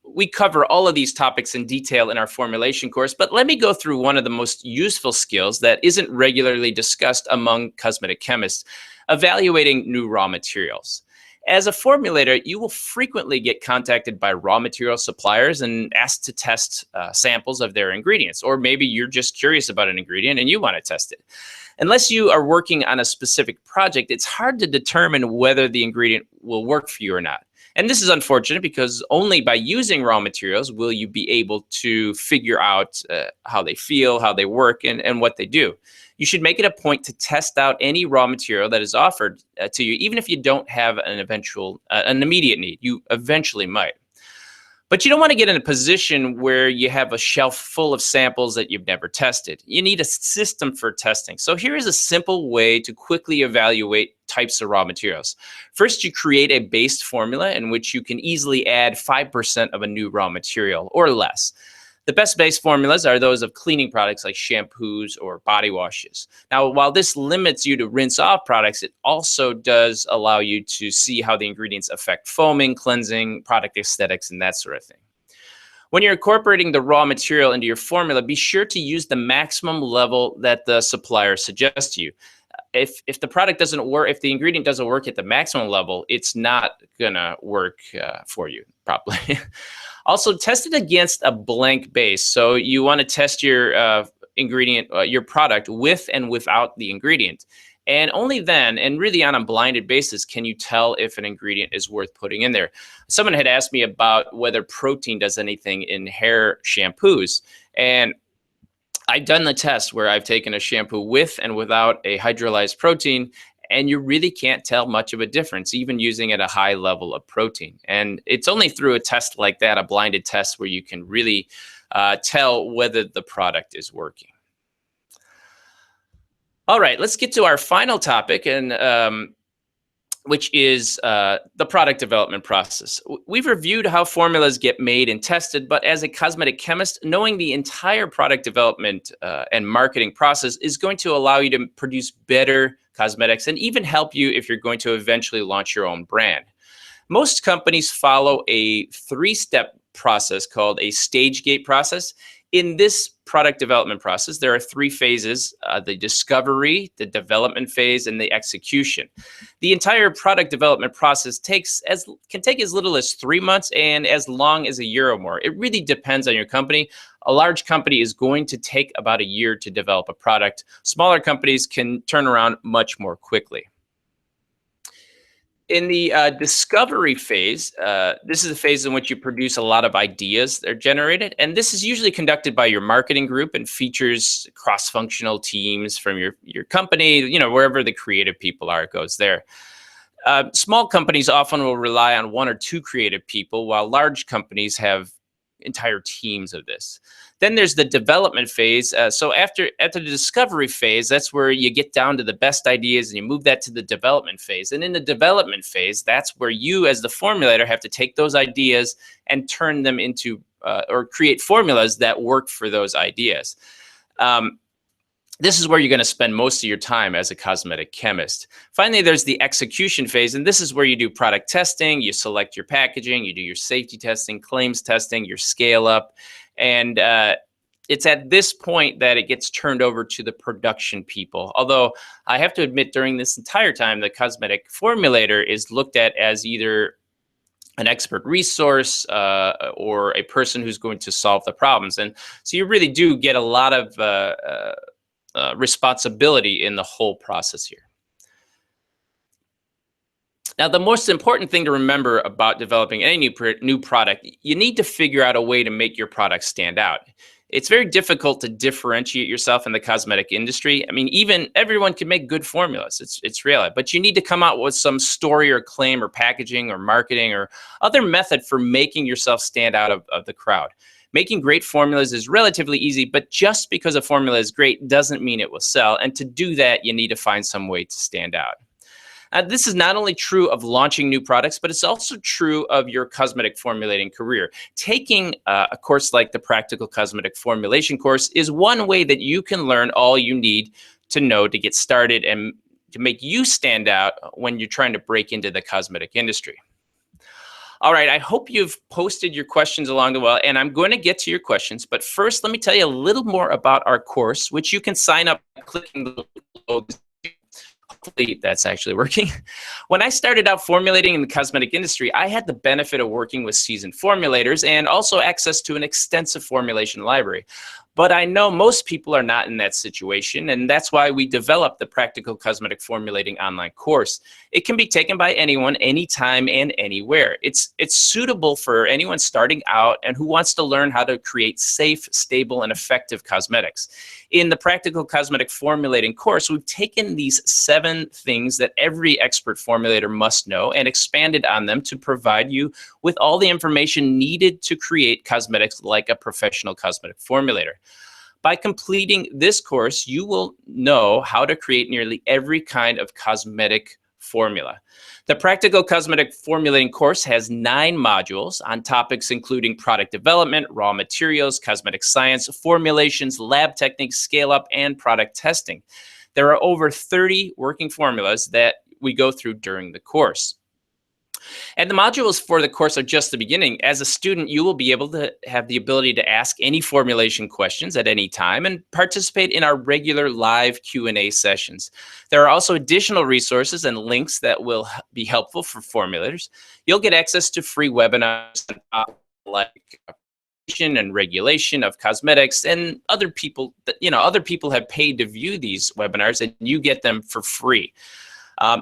[SPEAKER 1] we cover all of these topics in detail in our formulation course, but let me go through one of the most useful skills that isn't regularly discussed among cosmetic chemists: evaluating new raw materials. As a formulator, you will frequently get contacted by raw material suppliers and asked to test samples of their ingredients. Or maybe you're just curious about an ingredient and you want to test it. Unless you are working on a specific project, it's hard to determine whether the ingredient will work for you or not. And this is unfortunate because only by using raw materials will you be able to figure out how they feel, how they work, and what they do. You should make it a point to test out any raw material that is offered to you, even if you don't have an immediate need. You eventually might. But you don't want to get in a position where you have a shelf full of samples that you've never tested. You need a system for testing. So here is a simple way to quickly evaluate types of raw materials. First, you create a base formula in which you can easily add 5% of a new raw material or less. The best base formulas are those of cleaning products like shampoos or body washes. Now, while this limits you to rinse off products, it also does allow you to see how the ingredients affect foaming, cleansing, product aesthetics, and that sort of thing. When you're incorporating the raw material into your formula, be sure to use the maximum level that the supplier suggests to you. If the product doesn't work, if the ingredient doesn't work at the maximum level, it's not gonna work for you properly. Also, test it against a blank base. So you want to test your your product with and without the ingredient. And only then, and really on a blinded basis, can you tell if an ingredient is worth putting in there. Someone had asked me about whether protein does anything in hair shampoos. And I've done the test where I've taken a shampoo with and without a hydrolyzed protein, and you really can't tell much of a difference, even using at a high level of protein. And it's only through a test like that, a blinded test, where you can really tell whether the product is working. All right, let's get to our final topic, and which is the product development process. We've reviewed how formulas get made and tested, but as a cosmetic chemist, knowing the entire product development and marketing process is going to allow you to produce better cosmetics and even help you if you're going to eventually launch your own brand. Most companies follow a three-step process called a stage gate process. In this product development process, there are three phases: the discovery, the development phase, and the execution. The entire product development process can take as little as 3 months and as long as a year or more. It really depends on your company. A large company is going to take about a year to develop a product. Smaller companies can turn around much more quickly. In the discovery phase, this is a phase in which you produce a lot of ideas that are generated, and this is usually conducted by your marketing group and features cross-functional teams from your company. Wherever the creative people are, it goes there. Small companies often will rely on one or two creative people, while large companies have entire teams of this. Then there's the development phase. So after the discovery phase, that's where you get down to the best ideas and you move that to the development phase. And in the development phase, that's where you as the formulator have to take those ideas and turn them into or create formulas that work for those ideas. This is where you're going to spend most of your time as a cosmetic chemist. Finally, there's the execution phase, and this is where you do product testing, you select your packaging, you do your safety testing, claims testing, your scale up, and it's at this point that it gets turned over to the production people. Although I have to admit, during this entire time, the cosmetic formulator is looked at as either an expert resource or a person who's going to solve the problems. And so you really do get a lot of responsibility in the whole process here. Now, the most important thing to remember about developing any new product, you need to figure out a way to make your product stand out. It's very difficult to differentiate yourself in the cosmetic industry. I mean, even everyone can make good formulas. It's real, but you need to come out with some story or claim or packaging or marketing or other method for making yourself stand out of the crowd. Making great formulas is relatively easy, but just because a formula is great doesn't mean it will sell. And to do that, you need to find some way to stand out. This is not only true of launching new products, but it's also true of your cosmetic formulating career. Taking a course like the Practical Cosmetic Formulation course is one way that you can learn all you need to know to get started and to make you stand out when you're trying to break into the cosmetic industry. All right, I hope you've posted your questions along the way, and I'm going to get to your questions. But first, let me tell you a little more about our course, which you can sign up by clicking the link below. Hopefully that's actually working. When I started out formulating in the cosmetic industry, I had the benefit of working with seasoned formulators and also access to an extensive formulation library. But I know most people are not in that situation, and that's why we developed the Practical Cosmetic Formulating online course. It can be taken by anyone, anytime, and anywhere. It's suitable for anyone starting out and who wants to learn how to create safe, stable, and effective cosmetics. In the Practical Cosmetic Formulating course, we've taken these 7 things that every expert formulator must know and expanded on them to provide you with all the information needed to create cosmetics like a professional cosmetic formulator. By completing this course, you will know how to create nearly every kind of cosmetic formula. The Practical Cosmetic Formulating course has 9 modules on topics including product development, raw materials, cosmetic science, formulations, lab techniques, scale-up, and product testing. There are over 30 working formulas that we go through during the course. And the modules for the course are just the beginning. As a student, you will be able to have the ability to ask any formulation questions at any time and participate in our regular live Q&A sessions. There are also additional resources and links that will be helpful for formulators. You'll get access to free webinars like and regulation of cosmetics, and other people have paid to view these webinars, and you get them for free.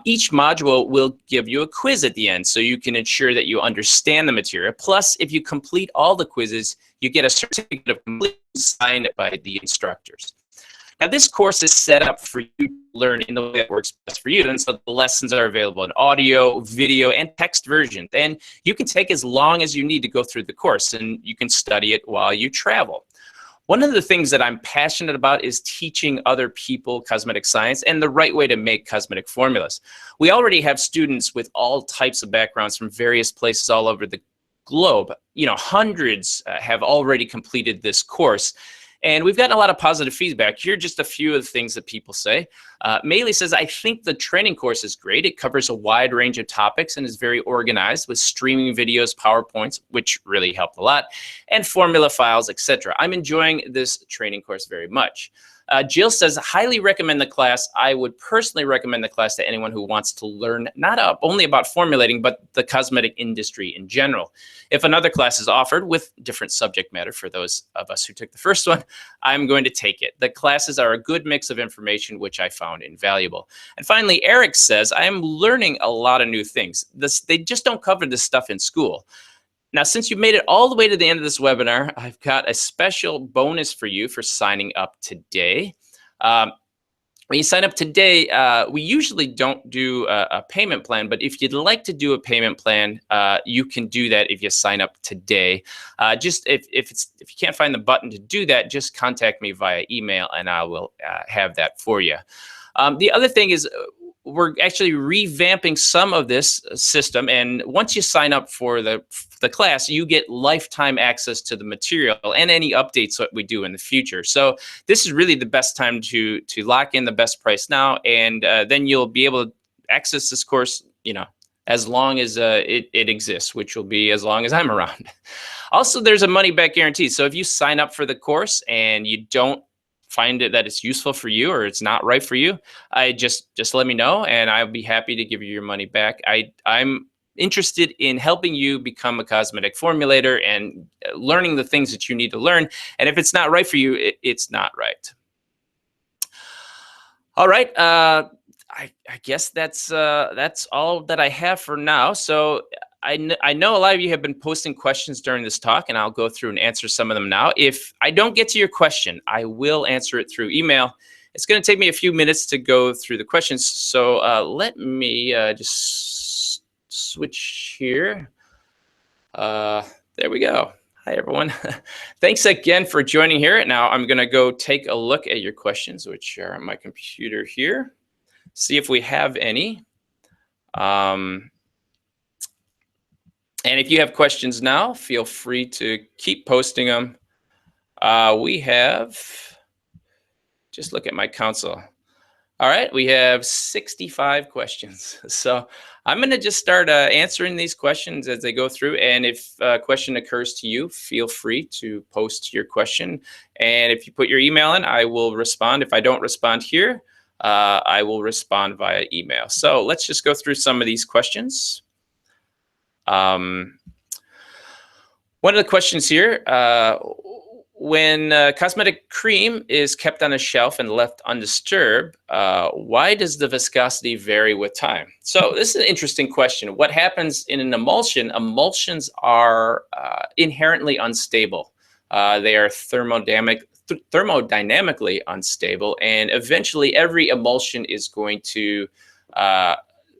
[SPEAKER 1] Each module will give you a quiz at the end, so you can ensure that you understand the material. Plus, if you complete all the quizzes, you get a certificate of completion signed by the instructors. Now, this course is set up for you to learn in the way that works best for you, and so the lessons are available in audio, video, and text versions. And you can take as long as you need to go through the course, and you can study it while you travel. One of the things that I'm passionate about is teaching other people cosmetic science and the right way to make cosmetic formulas. We already have students with all types of backgrounds from various places all over the globe. Hundreds have already completed this course. And we've gotten a lot of positive feedback. Here are just a few of the things that people say. Maylee says, I think the training course is great. It covers a wide range of topics and is very organized with streaming videos, PowerPoints, which really helped a lot, and formula files, etc. I'm enjoying this training course very much. Jill says, highly recommend the class. I would personally recommend the class to anyone who wants to learn not only about formulating, but the cosmetic industry in general. If another class is offered with different subject matter for those of us who took the first one, I'm going to take it. The classes are a good mix of information, which I found invaluable. And finally, Eric says, I am learning a lot of new things. They just don't cover this stuff in school. Now, since you've made it all the way to the end of this webinar, I've got a special bonus for you for signing up today. When you sign up today, we usually don't do a payment plan, but if you'd like to do a payment plan, you can do that if you sign up today. Just if you can't find the button to do that, just contact me via email and I will have that for you. The other thing is, we're actually revamping some of this system, and once you sign up for the class, you get lifetime access to the material and any updates that we do in the future. So this is really the best time to lock in the best price now, and then you'll be able to access this course, as long as it exists, which will be as long as I'm around. Also, there's a money back guarantee. So if you sign up for the course and you don't find it that it's useful for you or it's not right for you, I just let me know and I'll be happy to give you your money back. I'm interested in helping you become a cosmetic formulator and learning the things that you need to learn. And if it's not right for you, it's not right. All right. I guess that's all that I have for now. So I know a lot of you have been posting questions during this talk, and I'll go through and answer some of them now. If I don't get to your question, I will answer it through email. It's going to take me a few minutes to go through the questions. So let me just switch here. There we go. Hi, everyone. Thanks again for joining here. Now I'm going to go take a look at your questions, which are on my computer here. See if we have any. And if you have questions now, feel free to keep posting them. We have, just look at my console. All right, we have 65 questions. So I'm going to just start answering these questions as they go through. And if a question occurs to you, feel free to post your question. And if you put your email in, I will respond. If I don't respond here, I will respond via email. So let's just go through some of these questions. One of the questions here, when cosmetic cream is kept on a shelf and left undisturbed, why does the viscosity vary with time? So this is an interesting question. What happens in an emulsion? Emulsions are inherently unstable. They are thermodynamically unstable, and eventually every emulsion is going to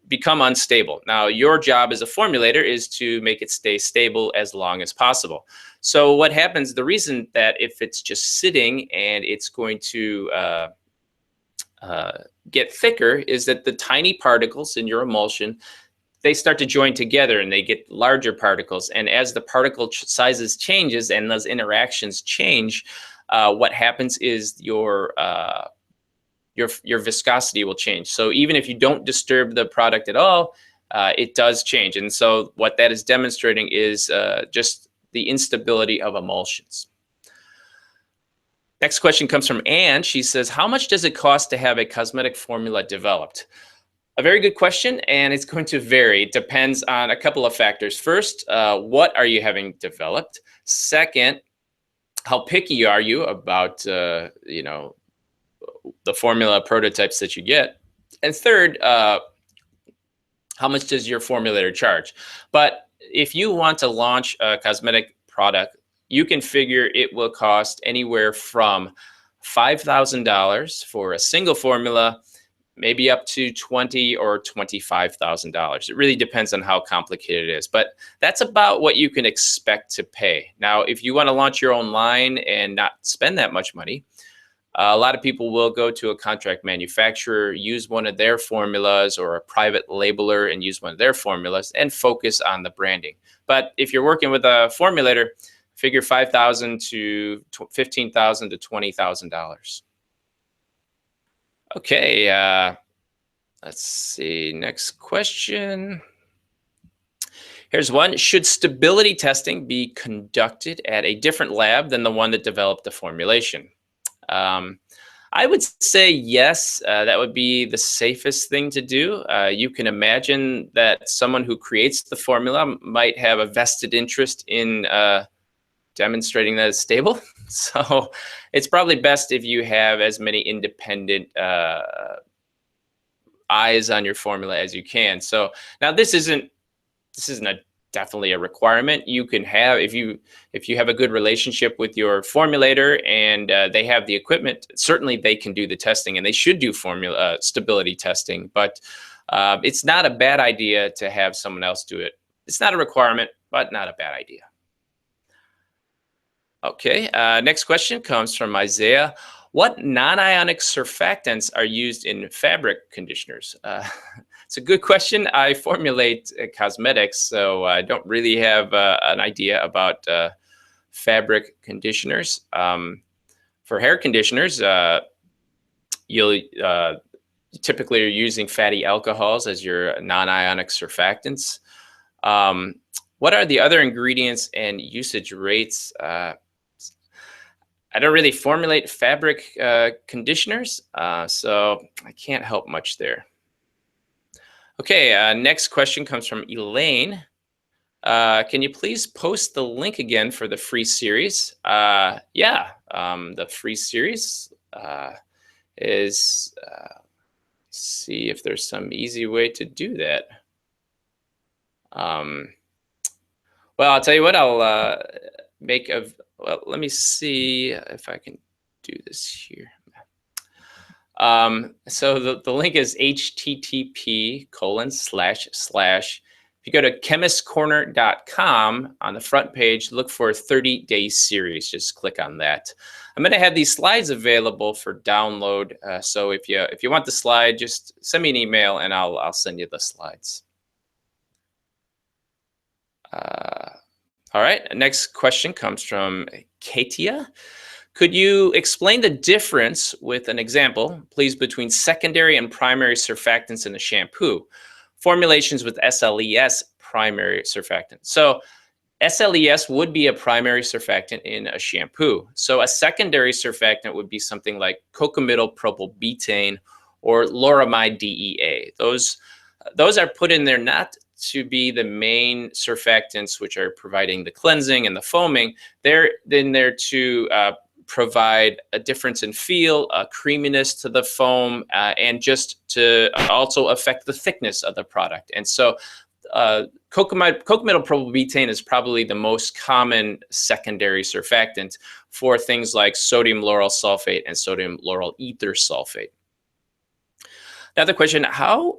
[SPEAKER 1] become unstable. Now, your job as a formulator is to make it stay stable as long as possible. So what happens, the reason that if it's just sitting and it's going to get thicker is that the tiny particles in your emulsion, they start to join together and they get larger particles. And as the particle sizes changes and those interactions change, what happens is your viscosity will change. So even if you don't disturb the product at all, it does change. And so what that is demonstrating is just the instability of emulsions. Next question comes from Anne. She says, how much does it cost to have a cosmetic formula developed? A very good question, and it's going to vary. It depends on a couple of factors. First, what are you having developed? Second, how picky are you about, the formula prototypes that you get? And third, how much does your formulator charge? But if you want to launch a cosmetic product, you can figure it will cost anywhere from $5,000 for a single formula, maybe up to $20,000 or $25,000. It really depends on how complicated it is, but that's about what you can expect to pay. Now, if you want to launch your own line and not spend that much money, a lot of people will go to a contract manufacturer, use one of their formulas, or a private labeler and use one of their formulas and focus on the branding. But if you're working with a formulator, figure $5,000 to $15,000 to $20,000. Okay, let's see. Next question. Here's one. Should stability testing be conducted at a different lab than the one that developed the formulation? I would say yes. That would be the safest thing to do. You can imagine that someone who creates the formula might have a vested interest in demonstrating that it's stable. So it's probably best if you have as many independent eyes on your formula as you can. So now this isn't definitely a requirement. You can have, if you have a good relationship with your formulator and they have the equipment, certainly they can do the testing, and they should do formula stability testing. But it's not a bad idea to have someone else do it. It's not a requirement, but not a bad idea. Okay, next question comes from Isaiah. What non-ionic surfactants are used in fabric conditioners? It's a good question. I formulate cosmetics, so I don't really have an idea about fabric conditioners. For hair conditioners, you'll typically are using fatty alcohols as your non-ionic surfactants. What are the other ingredients and usage rates? I don't really formulate fabric conditioners, so I can't help much there. Okay, next question comes from Elaine. Can you please post the link again for the free series? Yeah, the free series is, see if there's some easy way to do that. Well, I'll tell you what, I'll make a, well, let me see if I can do this here. So the link is http:// if you go to chemistcorner.com, on the front page, look for 30-day series. Just click on that. I'm going to have these slides available for download. So if you want the slide, just send me an email and I'll send you the slides. All right. Next question comes from Katia. Could you explain the difference with an example, please, between secondary and primary surfactants in a shampoo? Formulations with SLES primary surfactant. So SLES would be a primary surfactant in a shampoo. So a secondary surfactant would be something like cocamidol propylbutane or loramide DEA. Those are put in there not to be the main surfactants, which are providing the cleansing and the foaming. They're in there to provide a difference in feel, a creaminess to the foam, and just to also affect the thickness of the product. And so cocamidol propylbutane is probably the most common secondary surfactant for things like sodium lauryl sulfate and sodium lauryl ether sulfate. Another question, how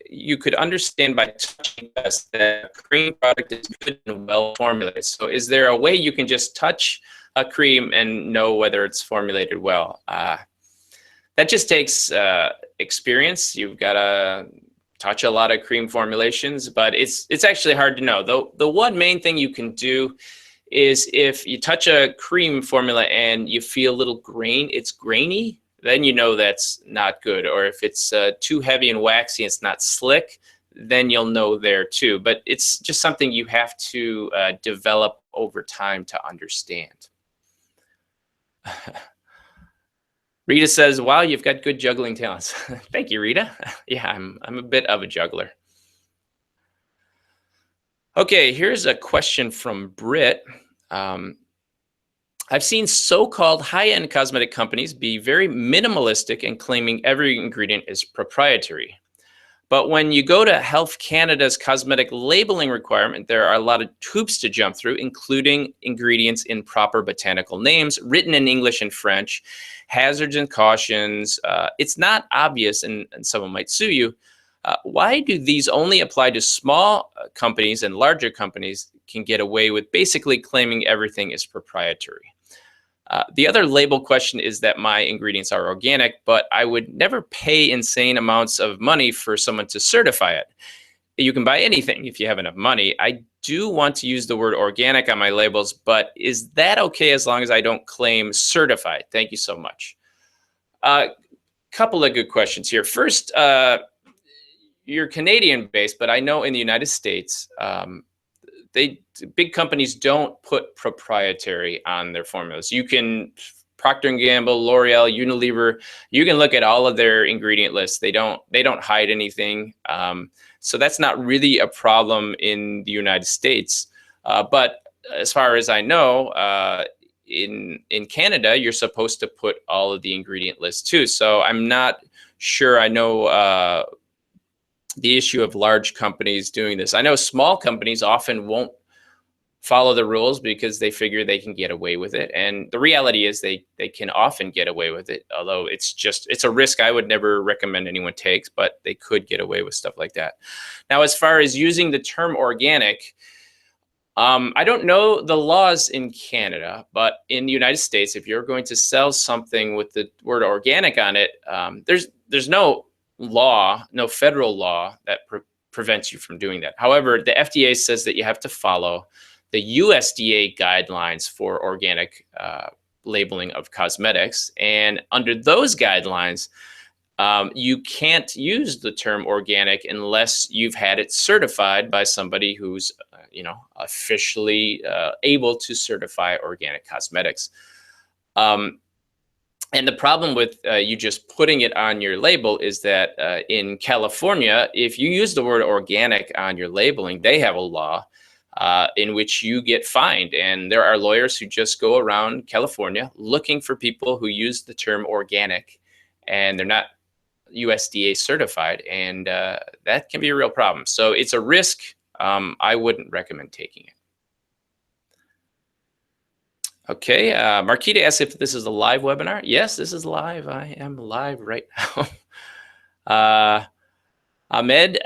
[SPEAKER 1] you could understand by touching test that a cream product is good and well formulated. So is there a way you can just touch a cream and know whether it's formulated well? That just takes experience. You've got to touch a lot of cream formulations, but it's actually hard to know. The one main thing you can do is if you touch a cream formula and you feel a little grain, it's grainy, then you know that's not good. Or if it's too heavy and waxy, it's not slick, then you'll know there too. But it's just something you have to develop over time to understand. Rita says, wow, you've got good juggling talents. Thank you, Rita. Yeah, I'm a bit of a juggler. Okay, here's a question from Britt. I've seen so-called high-end cosmetic companies be very minimalistic in claiming every ingredient is proprietary. But when you go to Health Canada's cosmetic labeling requirement, there are a lot of hoops to jump through, including ingredients in proper botanical names, written in English and French, hazards and cautions. It's not obvious, and someone might sue you. Why do these only apply to small companies and larger companies can get away with basically claiming everything is proprietary? The other label question is that my ingredients are organic, but I would never pay insane amounts of money for someone to certify it. You can buy anything if you have enough money. I do want to use the word organic on my labels, but is that okay as long as I don't claim certified? Thank you so much. Couple of good questions here. First, you're Canadian based, but I know in the United States, big companies don't put proprietary on their formulas. You can, Procter & Gamble, L'Oreal, Unilever, you can look at all of their ingredient lists. They don't hide anything. So that's not really a problem in the United States. But as far as I know, in Canada, you're supposed to put all of the ingredient lists too. So I'm not sure I know the issue of large companies doing this. I know small companies often won't follow the rules because they figure they can get away with it. And the reality is they can often get away with it, although it's a risk I would never recommend anyone takes, but they could get away with stuff like that. Now, as far as using the term organic, I don't know the laws in Canada, but in the United States, if you're going to sell something with the word organic on it, there's no law, no federal law that prevents you from doing that. However, the FDA says that you have to follow the USDA guidelines for organic labeling of cosmetics. And under those guidelines, You can't use the term organic unless you've had it certified by somebody who's, officially able to certify organic cosmetics. Um, and the problem with you just putting it on your label is that in California, if you use the word organic on your labeling, they have a law in which you get fined. And there are lawyers who just go around California looking for people who use the term organic, and they're not USDA certified, and that can be a real problem. So it's a risk. I wouldn't recommend taking it. Okay, Marquita asks if this is a live webinar. Yes, this is live. I am live right now. Ahmed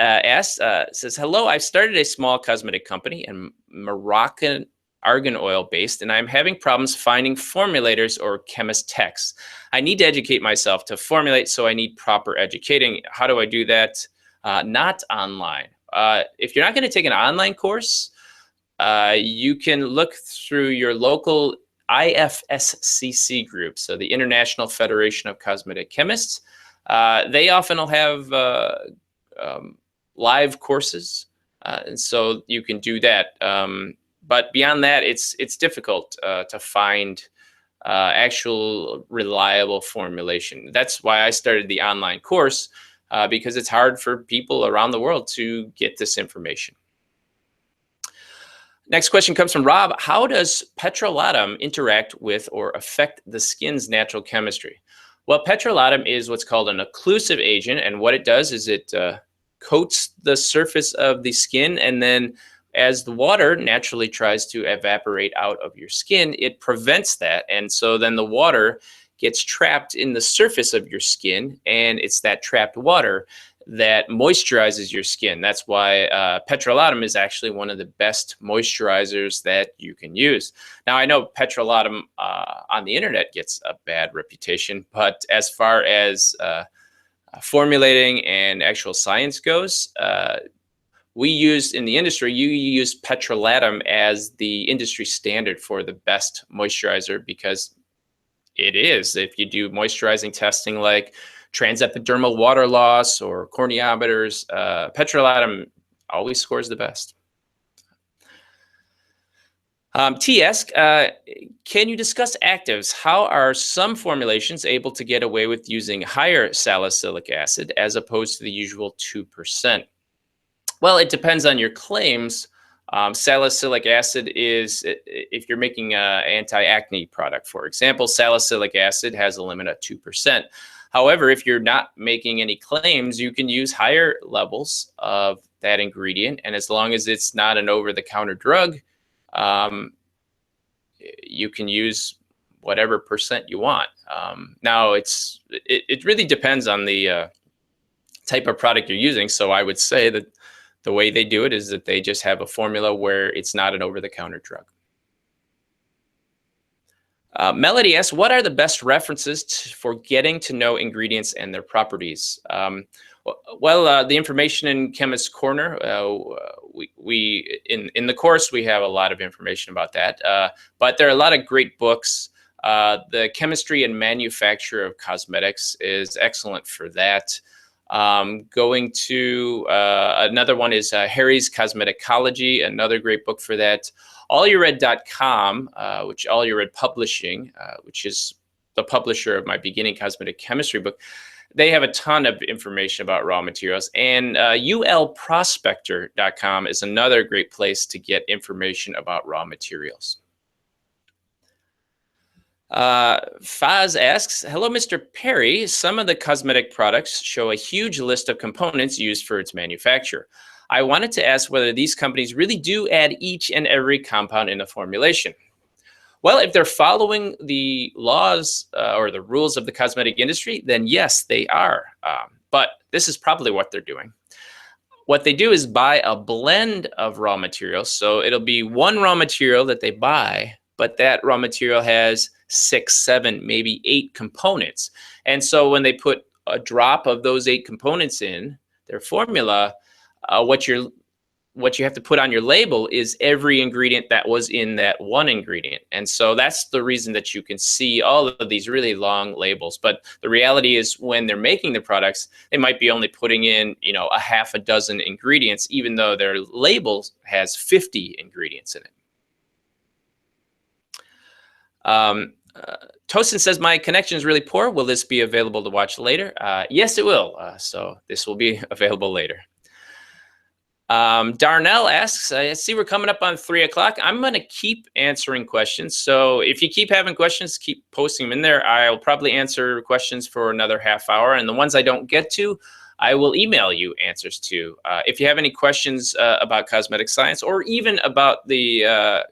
[SPEAKER 1] says, hello, I've started a small cosmetic company and Moroccan argan oil based, and I'm having problems finding formulators or chemist techs. I need to educate myself to formulate, so I need proper educating. How do I do that? Not online. If you're not going to take an online course, you can look through your local IFSCC group, so the International Federation of Cosmetic Chemists. They often will have live courses, and so you can do that. But beyond that, it's difficult to find actual reliable formulation. That's why I started the online course, because it's hard for people around the world to get this information. Next question comes from Rob. How does petrolatum interact with or affect the skin's natural chemistry? Well, petrolatum is what's called an occlusive agent, and what it does is it coats the surface of the skin, and then as the water naturally tries to evaporate out of your skin, it prevents that. And so then the water gets trapped in the surface of your skin, and it's that trapped water that moisturizes your skin. That's why petrolatum is actually one of the best moisturizers that you can use. Now, I know petrolatum on the internet gets a bad reputation, but as far as formulating and actual science goes, we use in the industry, you use petrolatum as the industry standard for the best moisturizer, because it is. If you do moisturizing testing like transepidermal water loss or corneometers, petrolatum always scores the best. TS, can you discuss actives? How are some formulations able to get away with using higher salicylic acid as opposed to the usual 2%? Well, it depends on your claims. Salicylic acid is, if you're making an anti-acne product, for example, salicylic acid has a limit of 2%. However, if you're not making any claims, you can use higher levels of that ingredient. And as long as it's not an over-the-counter drug, you can use whatever percent you want. Now, it really depends on the type of product you're using. So I would say that the way they do it is that they just have a formula where it's not an over-the-counter drug. Melody asks, what are the best references for getting to know ingredients and their properties? The information in Chemist's Corner, in the course, we have a lot of information about that. But there are a lot of great books. The Chemistry and Manufacture of Cosmetics is excellent for that. Going to another one is Harry's Cosmeticology, another great book for that. allyouread.com, which All You Read Publishing, which is the publisher of my beginning cosmetic chemistry book, they have a ton of information about raw materials. And ulprospector.com is another great place to get information about raw materials. Faz asks, hello, Mr. Perry. Some of the cosmetic products show a huge list of components used for its manufacture. I wanted to ask whether these companies really do add each and every compound in the formulation. Well, if they're following the laws or the rules of the cosmetic industry, then yes, they are. But this is probably what they're doing. What they do is buy a blend of raw materials. So it'll be one raw material that they buy, but that raw material has 6, 7, maybe 8 components. And so when they put a drop of those 8 components in their formula, what you're what you have to put on your label is every ingredient that was in that one ingredient. And so that's the reason that you can see all of these really long labels. But the reality is when they're making the products, they might be only putting in, a half a dozen ingredients, even though their label has 50 ingredients in it. Tosin says, my connection is really poor. Will this be available to watch later? Yes, it will. So this will be available later. Darnell asks, I see we're coming up on 3 o'clock. I'm going to keep answering questions. So if you keep having questions, keep posting them in there. I'll probably answer questions for another half hour. And the ones I don't get to, I will email you answers to. If you have any questions about cosmetic science or even about the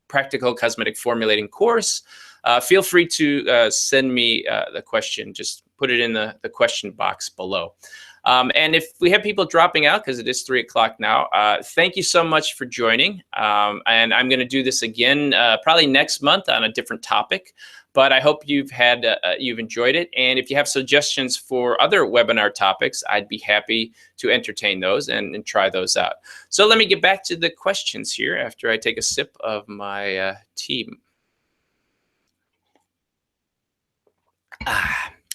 [SPEAKER 1] practical cosmetic formulating course, feel free to send me the question. Just put it in the question box below. And if we have people dropping out, because it is 3 o'clock now, thank you so much for joining. And I'm going to do this again probably next month on a different topic. But I hope you've enjoyed it. And if you have suggestions for other webinar topics, I'd be happy to entertain those and try those out. So let me get back to the questions here after I take a sip of my tea.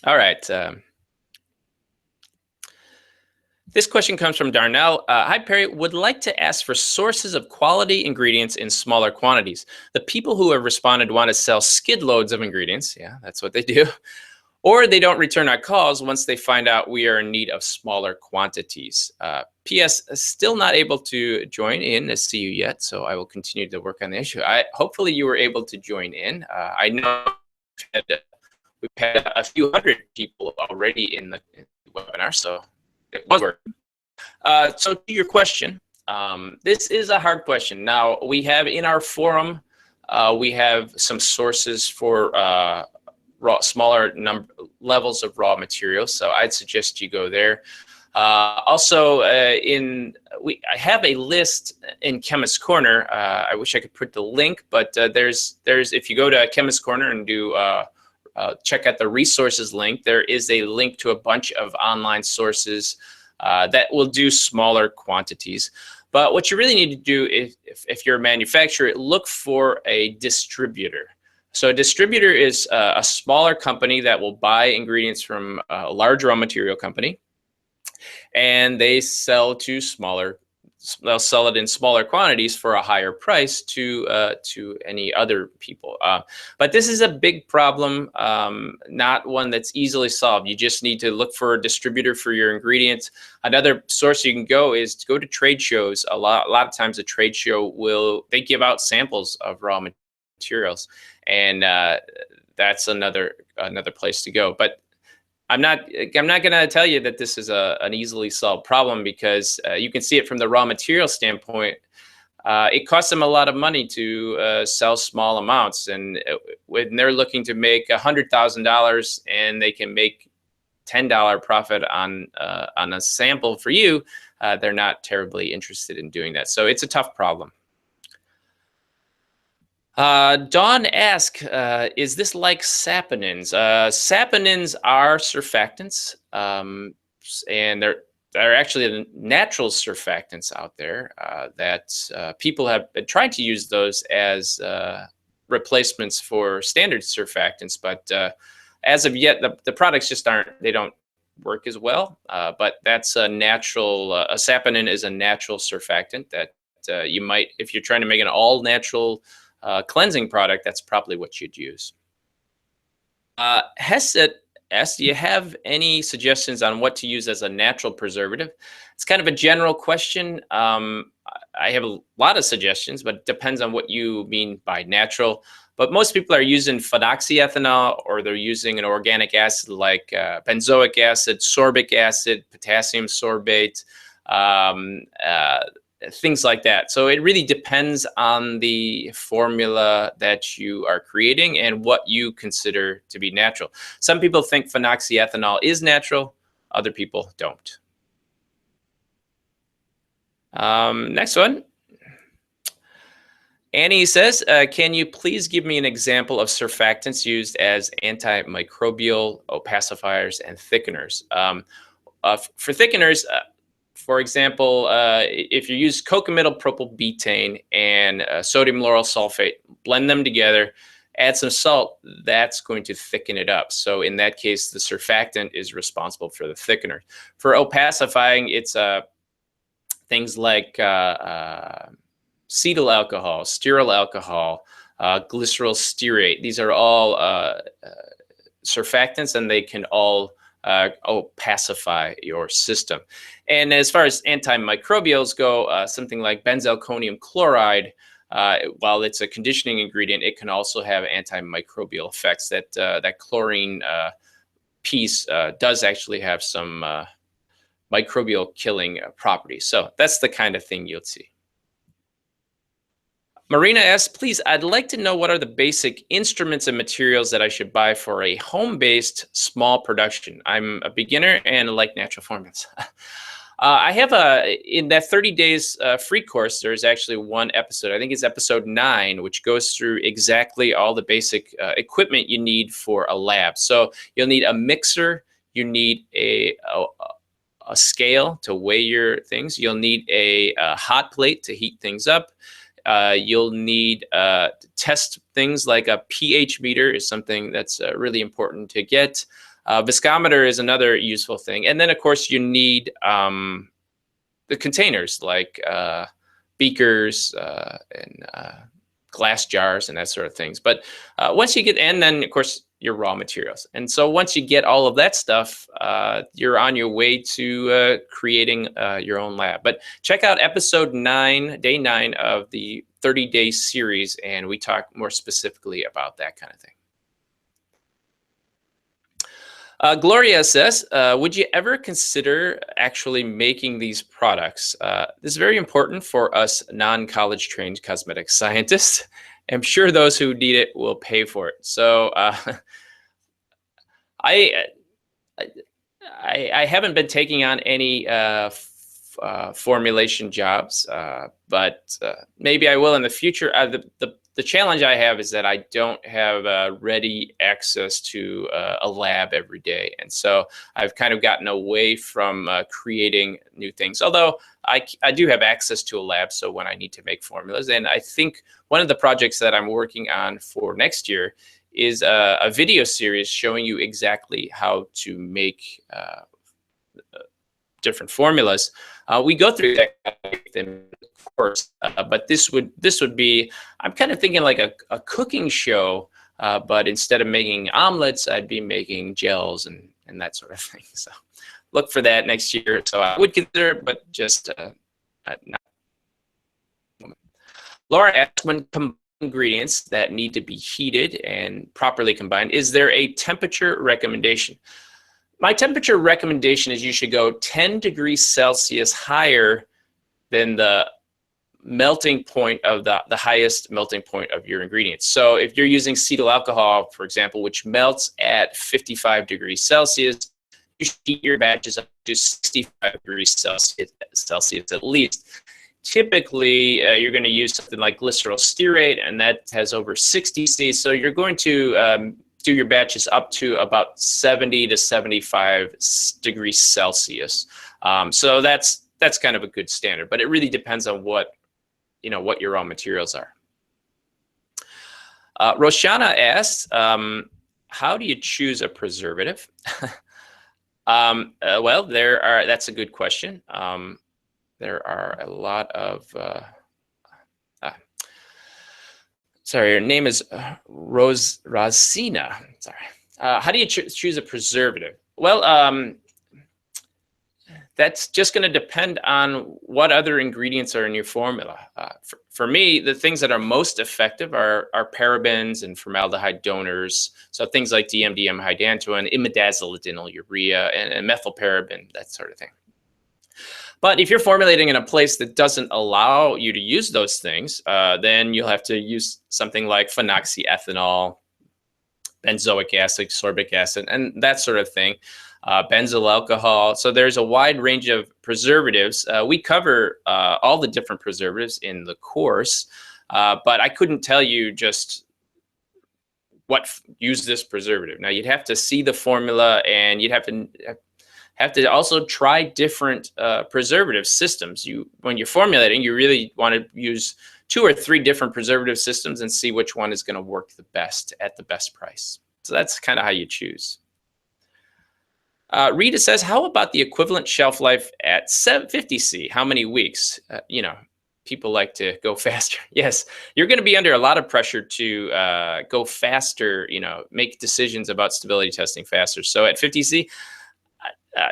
[SPEAKER 1] All right. This question comes from Darnell. Hi, Perry. Would like to ask for sources of quality ingredients in smaller quantities. The people who have responded want to sell skid loads of ingredients. Yeah, that's what they do. Or they don't return our calls once they find out we are in need of smaller quantities. P.S. Still not able to join in to see you yet, so I will continue to work on the issue. Hopefully you were able to join in. I know we've had a few hundred people already in the webinar, so it was working. So to your question, this is a hard question. Now, we have in our forum, we have some sources for smaller levels of raw materials. So I'd suggest you go there. Also, I have a list in Chemist Corner. I wish I could put the link, but there's if you go to Chemist Corner and do check out the resources link, there is a link to a bunch of online sources that will do smaller quantities. But what you really need to do if you're a manufacturer, look for a distributor. So a distributor is a smaller company that will buy ingredients from a large raw material company, and they sell to smaller. They'll sell it in smaller quantities for a higher price to any other people. But this is a big problem, not one that's easily solved. You just need to look for a distributor for your ingredients. Another source you can go is to go to trade shows. A lot of times a trade show they give out samples of raw materials, and that's another place to go. But I'm not going to tell you that this is an easily solved problem, because you can see it from the raw material standpoint. It costs them a lot of money to sell small amounts, and when they're looking to make $100,000 and they can make $10 profit on a sample for you, they're not terribly interested in doing that. So it's a tough problem. Dawn asks, is this like saponins? Saponins are surfactants, and they're actually natural surfactants out there that people have tried to use those as replacements for standard surfactants, but as of yet, the products just don't work as well. But that's a natural, a saponin is a natural surfactant that you might, if you're trying to make an all natural cleansing product, that's probably what you'd use. Hesed asks, do you have any suggestions on what to use as a natural preservative? It's kind of a general question. I have a lot of suggestions, but it depends on what you mean by natural. But most people are using phenoxyethanol, or they're using an organic acid like benzoic acid, sorbic acid, potassium sorbate, things like that. So it really depends on the formula that you are creating and what you consider to be natural. Some people think phenoxyethanol is natural, other people don't. Next one. Annie says, can you please give me an example of surfactants used as antimicrobial opacifiers and thickeners? For thickeners, For example, if you use cocamidal propylbutane and sodium lauryl sulfate, blend them together, add some salt, that's going to thicken it up. So in that case, the surfactant is responsible for the thickener. For opacifying, it's things like cetyl alcohol, stearyl alcohol, glyceryl stearate. These are all surfactants, and they can all opacify your system. And as far as antimicrobials go, something like benzalkonium chloride, while it's a conditioning ingredient, it can also have antimicrobial effects. That chlorine piece does actually have some microbial killing properties. So that's the kind of thing you'll see. Marina asks, please, I'd like to know what are the basic instruments and materials that I should buy for a home-based small production. I'm a beginner and I like natural formulas. I have in that 30 days free course, there's actually one episode, I think it's episode 9, which goes through exactly all the basic equipment you need for a lab. So you'll need a mixer, you need a scale to weigh your things, you'll need a hot plate to heat things up. You'll need to test things like a pH meter is something that's really important to get. Viscometer is another useful thing. And then, of course, you need the containers like beakers and glass jars and that sort of things. But once you get, and then, of course, your raw materials. And so once you get all of that stuff, you're on your way to creating your own lab. But check out episode 9, day 9 of the 30-day series, and we talk more specifically about that kind of thing. Gloria says, would you ever consider actually making these products? This is very important for us non-college trained cosmetic scientists. I'm sure those who need it will pay for it. So I haven't been taking on any formulation jobs, but maybe I will in the future. The challenge I have is that I don't have ready access to a lab every day. And so I've kind of gotten away from creating new things, although I do have access to a lab. So when I need to make formulas, and I think one of the projects that I'm working on for next year is a video series showing you exactly how to make different formulas. We go through that in the course, but this would be, I'm kind of thinking like a cooking show, but instead of making omelets, I'd be making gels and that sort of thing. So look for that next year. So I would consider it, but just not. Laura asks, when combined ingredients that need to be heated and properly combined, is there a temperature recommendation? My temperature recommendation is you should go 10 degrees Celsius higher than the melting point of the highest melting point of your ingredients. So if you're using cetyl alcohol, for example, which melts at 55 degrees Celsius, you should heat your batches up to 65 degrees Celsius at least. Typically, you're going to use something like glyceryl stearate, and that has over 60 Cs. So you're going to do your batches up to about 70 to 75 degrees Celsius. So that's kind of a good standard, but it really depends on what your raw materials are. Roshana asks, how do you choose a preservative? Well, that's a good question. There are a lot of, sorry, her name is Rosina. Sorry. How do you choose a preservative? Well, that's just going to depend on what other ingredients are in your formula. For me, the things that are most effective are parabens and formaldehyde donors. So things like DMDM hydantoin, imidazolinediol urea, and methylparaben, that sort of thing. But if you're formulating in a place that doesn't allow you to use those things, then you'll have to use something like phenoxyethanol, benzoic acid, sorbic acid, and that sort of thing. Benzyl alcohol. So there's a wide range of preservatives. We cover all the different preservatives in the course, but I couldn't tell you just use this preservative. Now you'd have to see the formula, and you'd have to have to also try different preservative systems. When you're formulating, you really want to use 2 or 3 different preservative systems and see which one is going to work the best at the best price. So that's kind of how you choose. Rita says, how about the equivalent shelf life at 750C? How many weeks? People like to go faster. Yes, you're going to be under a lot of pressure to go faster, make decisions about stability testing faster. So at 50C,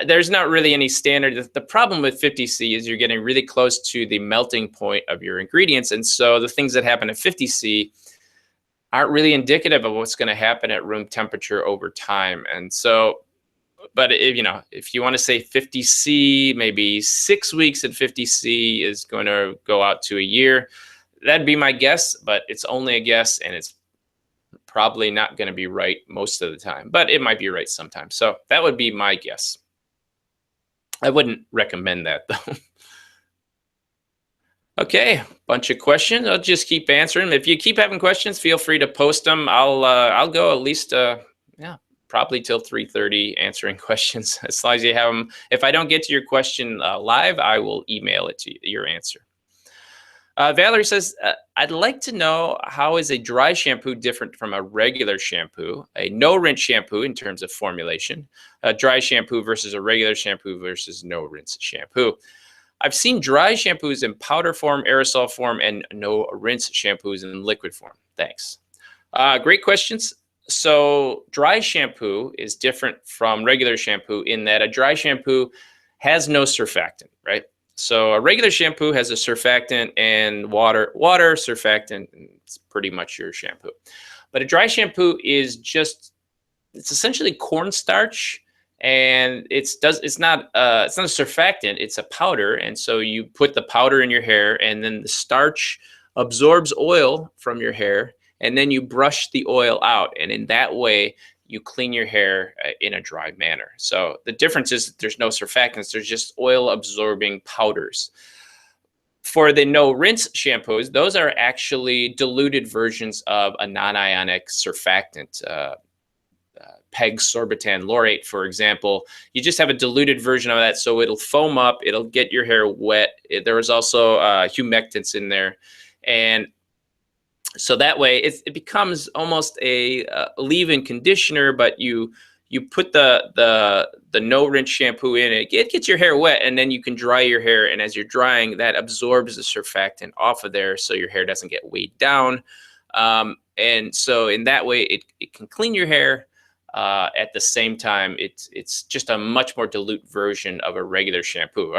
[SPEAKER 1] there's not really any standard. The problem with 50C is you're getting really close to the melting point of your ingredients. And so the things that happen at 50C aren't really indicative of what's going to happen at room temperature over time. And so, but if you want to say 50C, maybe 6 weeks at 50C is going to go out to a year. That'd be my guess, but it's only a guess, and it's probably not going to be right most of the time, but it might be right sometimes. So that would be my guess. I wouldn't recommend that though. Okay, bunch of questions. I'll just keep answering them. If you keep having questions, feel free to post them. I'll go at least probably till 3:30 answering questions, as long as you have them. If I don't get to your question live, I will email it to you, your answer. Valerie says, I'd like to know, how is a dry shampoo different from a regular shampoo, a no-rinse shampoo in terms of formulation, a dry shampoo versus a regular shampoo versus no-rinse shampoo. I've seen dry shampoos in powder form, aerosol form, and no-rinse shampoos in liquid form. Thanks. Great questions. So dry shampoo is different from regular shampoo in that a dry shampoo has no surfactant, right? So a regular shampoo has a surfactant and water, surfactant, and it's pretty much your shampoo. But a dry shampoo is it's essentially cornstarch, and it's not a surfactant, it's a powder. And so you put the powder in your hair, and then the starch absorbs oil from your hair, and then you brush the oil out. And in that way, you clean your hair in a dry manner. So the difference is that there's no surfactants, there's just oil absorbing powders. For the no rinse shampoos, those are actually diluted versions of a non-ionic surfactant. PEG sorbitan laurate, for example, you just have a diluted version of that, so it'll foam up, it'll get your hair wet. There is also humectants in there, and so that way it becomes almost a leave-in conditioner, but you put the no rinse shampoo in it. It gets your hair wet, and then you can dry your hair. And as you're drying, that absorbs the surfactant off of there, so your hair doesn't get weighed down. And so in that way, it can clean your hair. At the same time, it's just a much more dilute version of a regular shampoo.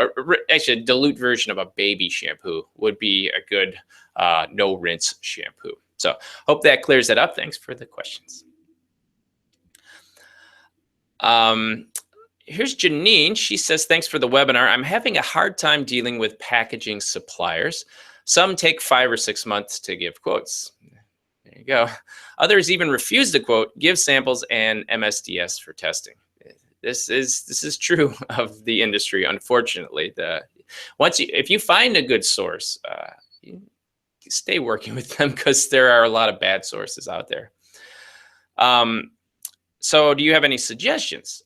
[SPEAKER 1] Actually, a dilute version of a baby shampoo would be a good no rinse shampoo. So hope that clears that up. Thanks for the questions. Here's Janine. She says, thanks for the webinar. I'm having a hard time dealing with packaging suppliers. Some take 5 or 6 months to give quotes. There you go. Others even refuse to quote, give samples, and MSDS for testing. This is true of the industry, unfortunately. If you find a good source, you stay working with them, because there are a lot of bad sources out there. So do you have any suggestions?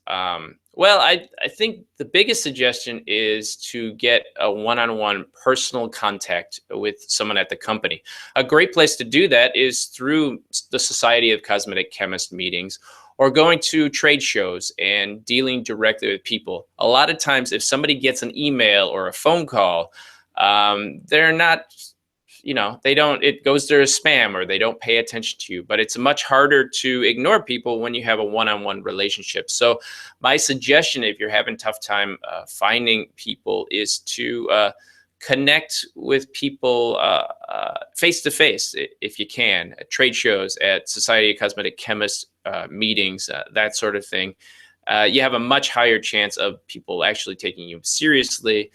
[SPEAKER 1] Well, I think the biggest suggestion is to get a one-on-one personal contact with someone at the company. A great place to do that is through the Society of Cosmetic Chemists meetings, or going to trade shows and dealing directly with people. A lot of times, if somebody gets an email or a phone call, they're not, it goes to spam, or they don't pay attention to you. But it's much harder to ignore people when you have a one-on-one relationship. So my suggestion, if you're having tough time finding people, is to connect with people face to face, if you can, at trade shows, at Society of Cosmetic Chemists meetings, that sort of thing. You have a much higher chance of people actually taking you seriously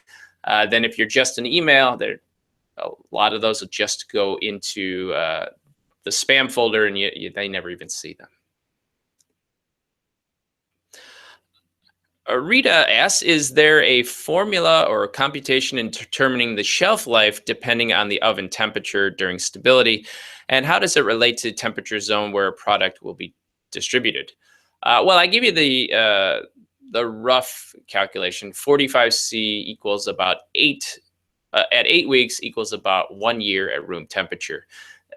[SPEAKER 1] than if you're just an email. A lot of those will just go into the spam folder, and they never even see them. Rita asks, is there a formula or a computation in determining the shelf life depending on the oven temperature during stability? And how does it relate to temperature zone where a product will be distributed? Well, I give you the the rough calculation, 45C equals about at 8 weeks equals about 1 year at room temperature.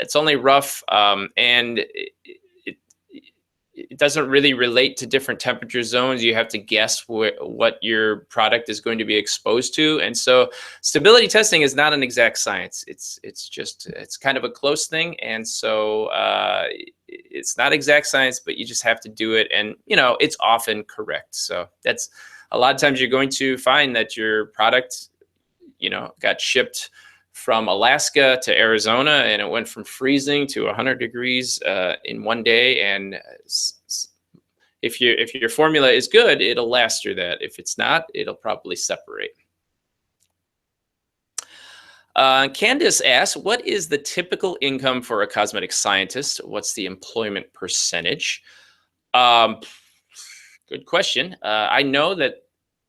[SPEAKER 1] It's only rough, and it, it doesn't really relate to different temperature zones. You have to guess what your product is going to be exposed to. And so stability testing is not an exact science. It's kind of a close thing. And so it's not exact science, but you just have to do it. And, it's often correct. So that's a lot of times you're going to find that your product, got shipped from Alaska to Arizona, and it went from freezing to 100 degrees in one day. And if your formula is good, it'll last through that. If it's not, it'll probably separate. Candace asks, what is the typical income for a cosmetic scientist? What's the employment percentage? Good question. I know that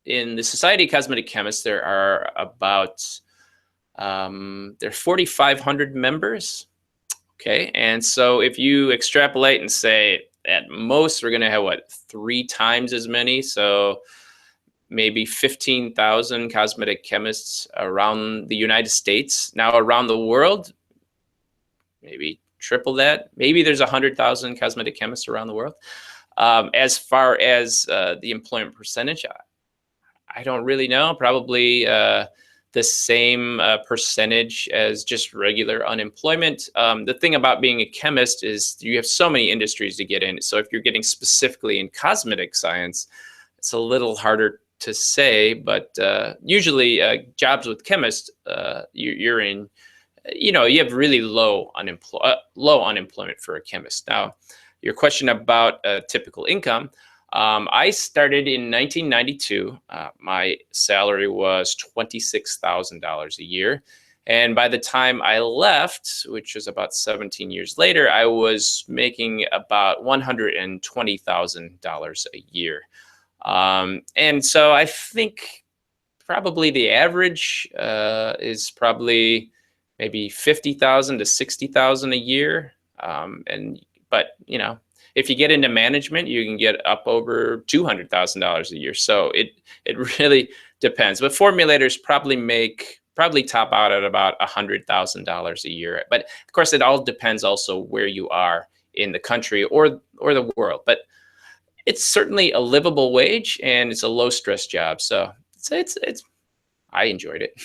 [SPEAKER 1] in the Society of Cosmetic Chemists, there are about 4,500 members. Okay, and so if you extrapolate and say at most we're going to have 3 times as many, so maybe 15,000 cosmetic chemists around the United States. Now around the world, maybe triple that. Maybe there's 100,000 cosmetic chemists around the world. As far as the employment percentage, I don't really know. Probably the same percentage as just regular unemployment. The thing about being a chemist is you have so many industries to get in. So if you're getting specifically in cosmetic science, it's a little harder to say, but usually jobs with chemists, you're in, you have really low unemployment for a chemist. Now, your question about typical income, I started in 1992. My salary was $26,000 a year. And by the time I left, which was about 17 years later, I was making about $120,000 a year. And so I think probably the average is probably maybe 50,000 to 60,000 a year. But if you get into management, you can get up over $200,000 a year. So it really depends. But formulators probably top out at about $100,000 a year. But of course, it all depends also where you are in the country or the world. But it's certainly a livable wage, and it's a low stress job. So I enjoyed it.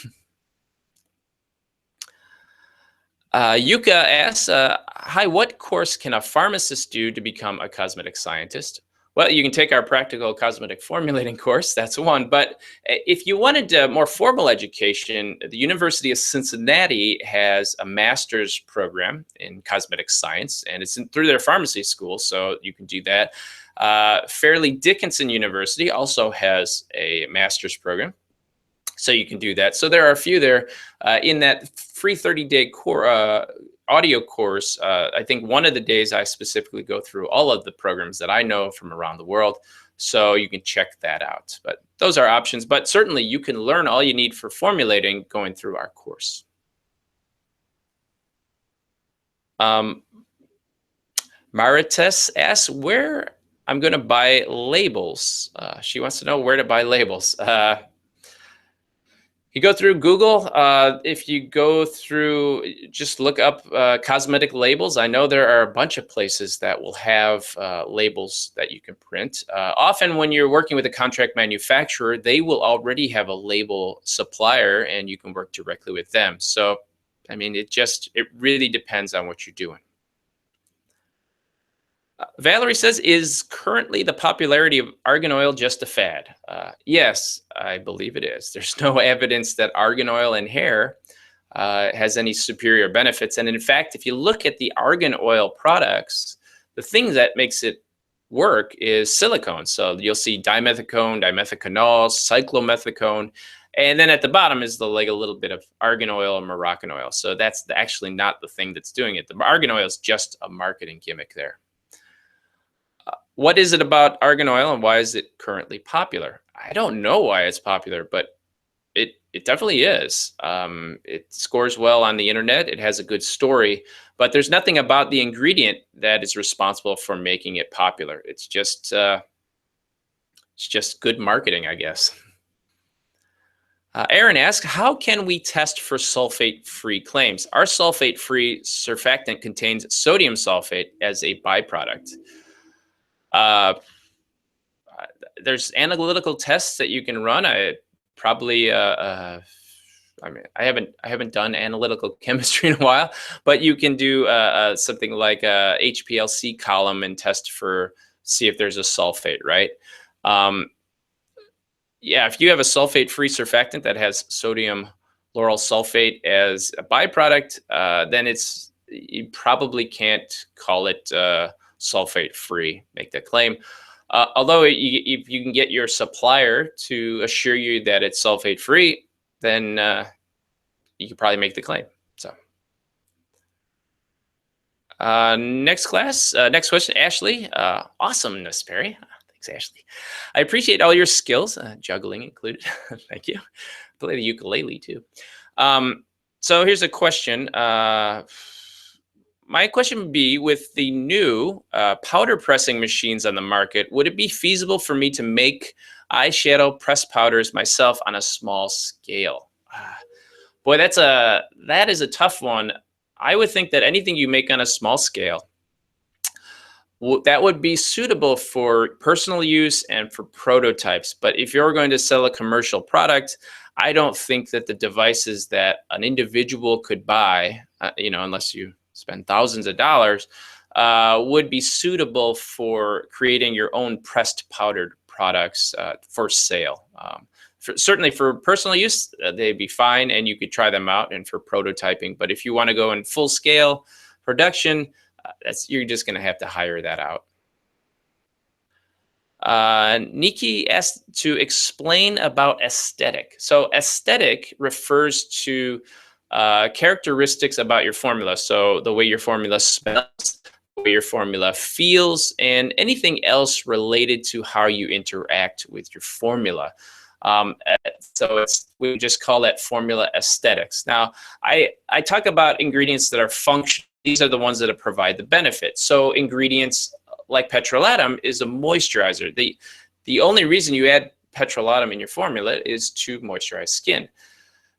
[SPEAKER 1] Yuka asks, hi, what course can a pharmacist do to become a cosmetic scientist? Well, you can take our practical cosmetic formulating course. That's one. But if you wanted more formal education, the University of Cincinnati has a master's program in cosmetic science, and it's through their pharmacy school. So you can do that. Fairleigh Dickinson University also has a master's program, so you can do that. So there are a few there in that free 30-day audio course. I think one of the days I specifically go through all of the programs that I know from around the world, so you can check that out. But those are options. But certainly you can learn all you need for formulating going through our course. Marites asks where I'm going to buy labels. She wants to know where to buy labels. You go through Google. If you go through, just look up cosmetic labels. I know there are a bunch of places that will have labels that you can print. Often when you're working with a contract manufacturer, they will already have a label supplier, and you can work directly with them. So, I mean, it really depends on what you're doing. Valerie says, is currently the popularity of argan oil just a fad? Yes, I believe it is. There's no evidence that argan oil in hair has any superior benefits. And in fact, if you look at the argan oil products, the thing that makes it work is silicone. So you'll see dimethicone, dimethicanol, cyclomethicone. And then at the bottom is a little bit of argan oil or Moroccan oil. So that's actually not the thing that's doing it. The argan oil is just a marketing gimmick there. What is it about argan oil, and why is it currently popular? I don't know why it's popular, but it definitely is. It scores well on the internet. It has a good story, but there's nothing about the ingredient that is responsible for making it popular. It's just It's just good marketing, I guess. Aaron asks, how can we test for sulfate-free claims? Our sulfate-free surfactant contains sodium sulfate as a byproduct. Uh, there's analytical tests that you can run. I mean, I haven't done analytical chemistry in a while, but you can do something like a HPLC column and test for see if there's a sulfate, right? Um, yeah, if you have a sulfate-free surfactant that has sodium lauryl sulfate as a byproduct, then you probably can't call it sulfate-free. Make that claim. Although if you can get your supplier to assure you that it's sulfate-free, then you could probably make the claim. So, next question, Ashley. Awesomeness, Perry. Thanks, Ashley. I appreciate all your skills, juggling included. Thank you. Play the ukulele too. So here's a question. My question would be, with the new powder pressing machines on the market, would it be feasible for me to make eyeshadow press powders myself on a small scale? Boy, that is a tough one. I would think that anything you make on a small scale, that would be suitable for personal use and for prototypes. But if you're going to sell a commercial product, I don't think that the devices that an individual could buy, unless you spend thousands of dollars, would be suitable for creating your own pressed powdered products for sale. Certainly for personal use, they'd be fine and you could try them out, and for prototyping. But if you want to go in full scale production, you're just going to have to hire that out. Nikki asked to explain about aesthetic. So aesthetic refers to characteristics about your formula. So the way your formula smells, the way your formula feels, and anything else related to how you interact with your formula. So we just call that formula aesthetics. Now, I talk about ingredients that are functional. These are the ones that provide the benefit. So ingredients like petrolatum is a moisturizer. The only reason you add petrolatum in your formula is to moisturize skin.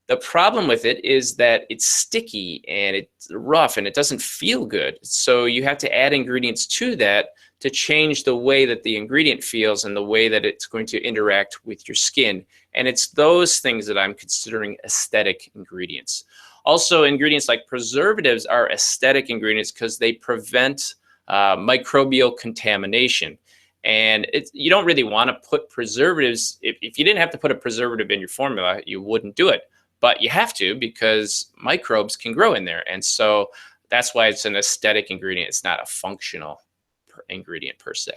[SPEAKER 1] The problem with it is that it's sticky and it's rough and it doesn't feel good. So you have to add ingredients to that to change the way that the ingredient feels and the way that it's going to interact with your skin. And it's those things that I'm considering aesthetic ingredients. Also, ingredients like preservatives are aesthetic ingredients because they prevent microbial contamination. And you don't really want to put preservatives. If you didn't have to put a preservative in your formula, you wouldn't do it. But you have to, because microbes can grow in there. And so that's why it's an aesthetic ingredient. It's not a functional ingredient per se.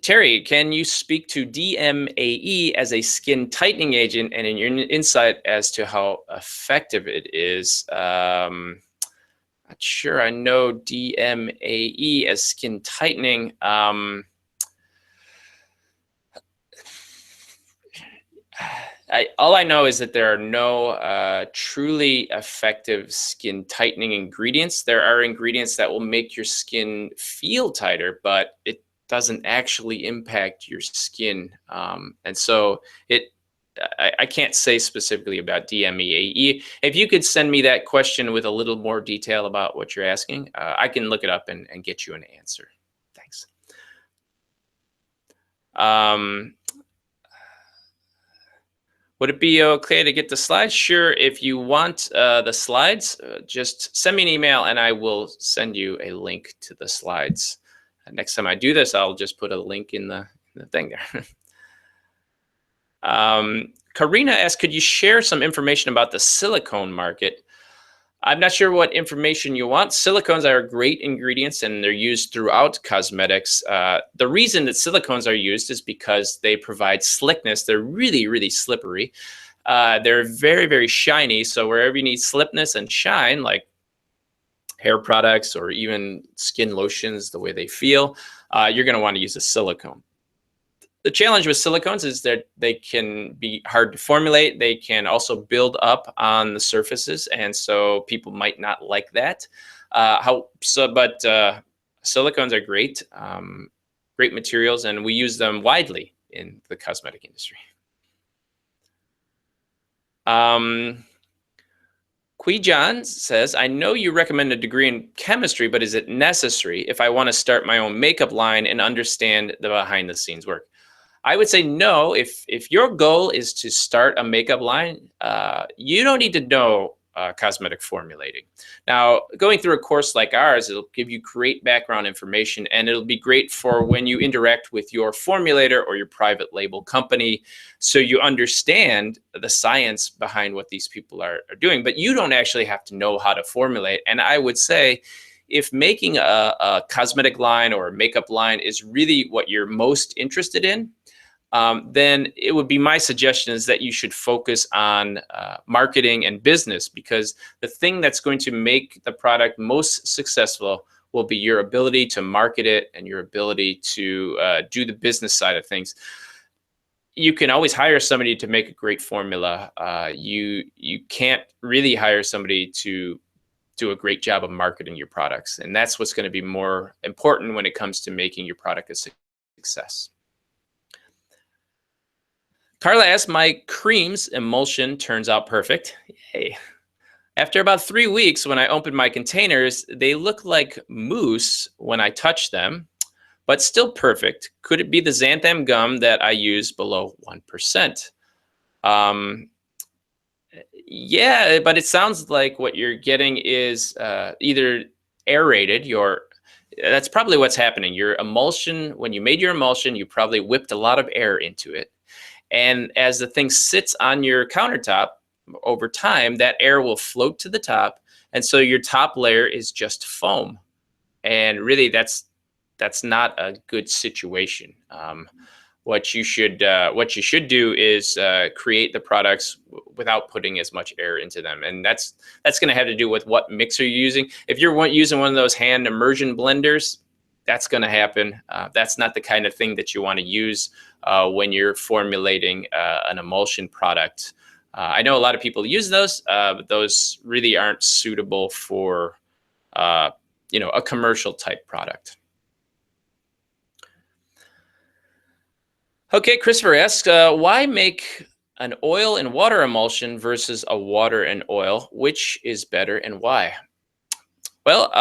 [SPEAKER 1] Terry, can you speak to DMAE as a skin tightening agent and in your insight as to how effective it is? Not sure I know DMAE as skin tightening. All I know is that there are no truly effective skin tightening ingredients. There are ingredients that will make your skin feel tighter, but it doesn't actually impact your skin. And so I can't say specifically about DMAE. If you could send me that question with a little more detail about what you're asking, I can look it up and get you an answer. Thanks. Would it be okay to get the slides? Sure. If you want the slides, just send me an email and I will send you a link to the slides. Next time I do this, I'll just put a link in the thing there. Karina asked, could you share some information about the silicone market? I'm not sure what information you want. Silicones are great ingredients and they're used throughout cosmetics. The reason that silicones are used is because they provide slickness. They're really, really slippery. They're very, very shiny. So wherever you need slipness and shine, like hair products or even skin lotions, the way they feel, you're going to want to use a silicone. The challenge with silicones is that they can be hard to formulate. They can also build up on the surfaces, and so people might not like that. Silicones are great. great materials, and we use them widely in the cosmetic industry. Qui John says, I know you recommend a degree in chemistry, but is it necessary if I want to start my own makeup line and understand the behind the scenes work? I would say no. If your goal is to start a makeup line, you don't need to know cosmetic formulating. Now, going through a course like ours, it'll give you great background information, and it'll be great for when you interact with your formulator or your private label company, so you understand the science behind what these people are doing. But you don't actually have to know how to formulate. And I would say, if making a cosmetic line or a makeup line is really what you're most interested in, then it would be my suggestion is that you should focus on marketing and business, because the thing that's going to make the product most successful will be your ability to market it and your ability to do the business side of things. You can always hire somebody to make a great formula. You can't really hire somebody to do a great job of marketing your products, and that's what's going to be more important when it comes to making your product a success. Carla asks, my creams emulsion turns out perfect. Yay. After about 3 weeks, when I open my containers, they look like mousse when I touch them, but still perfect. Could it be the xanthan gum that I use below 1%? Yeah, but it sounds like what you're getting is either aerated. That's probably what's happening. Your emulsion, when you made your emulsion, you probably whipped a lot of air into it. And as the thing sits on your countertop over time, that air will float to the top. And so your top layer is just foam. And really, that's not a good situation. What you should do is create the products without putting as much air into them. And that's going to have to do with what mixer you're using. If you're using one of those hand immersion blenders, that's going to happen. That's not the kind of thing that you want to use when you're formulating an emulsion product. I know a lot of people use those, but those really aren't suitable for a commercial type product. Okay, Christopher asks, why make an oil and water emulsion versus a water and oil? Which is better and why? Well,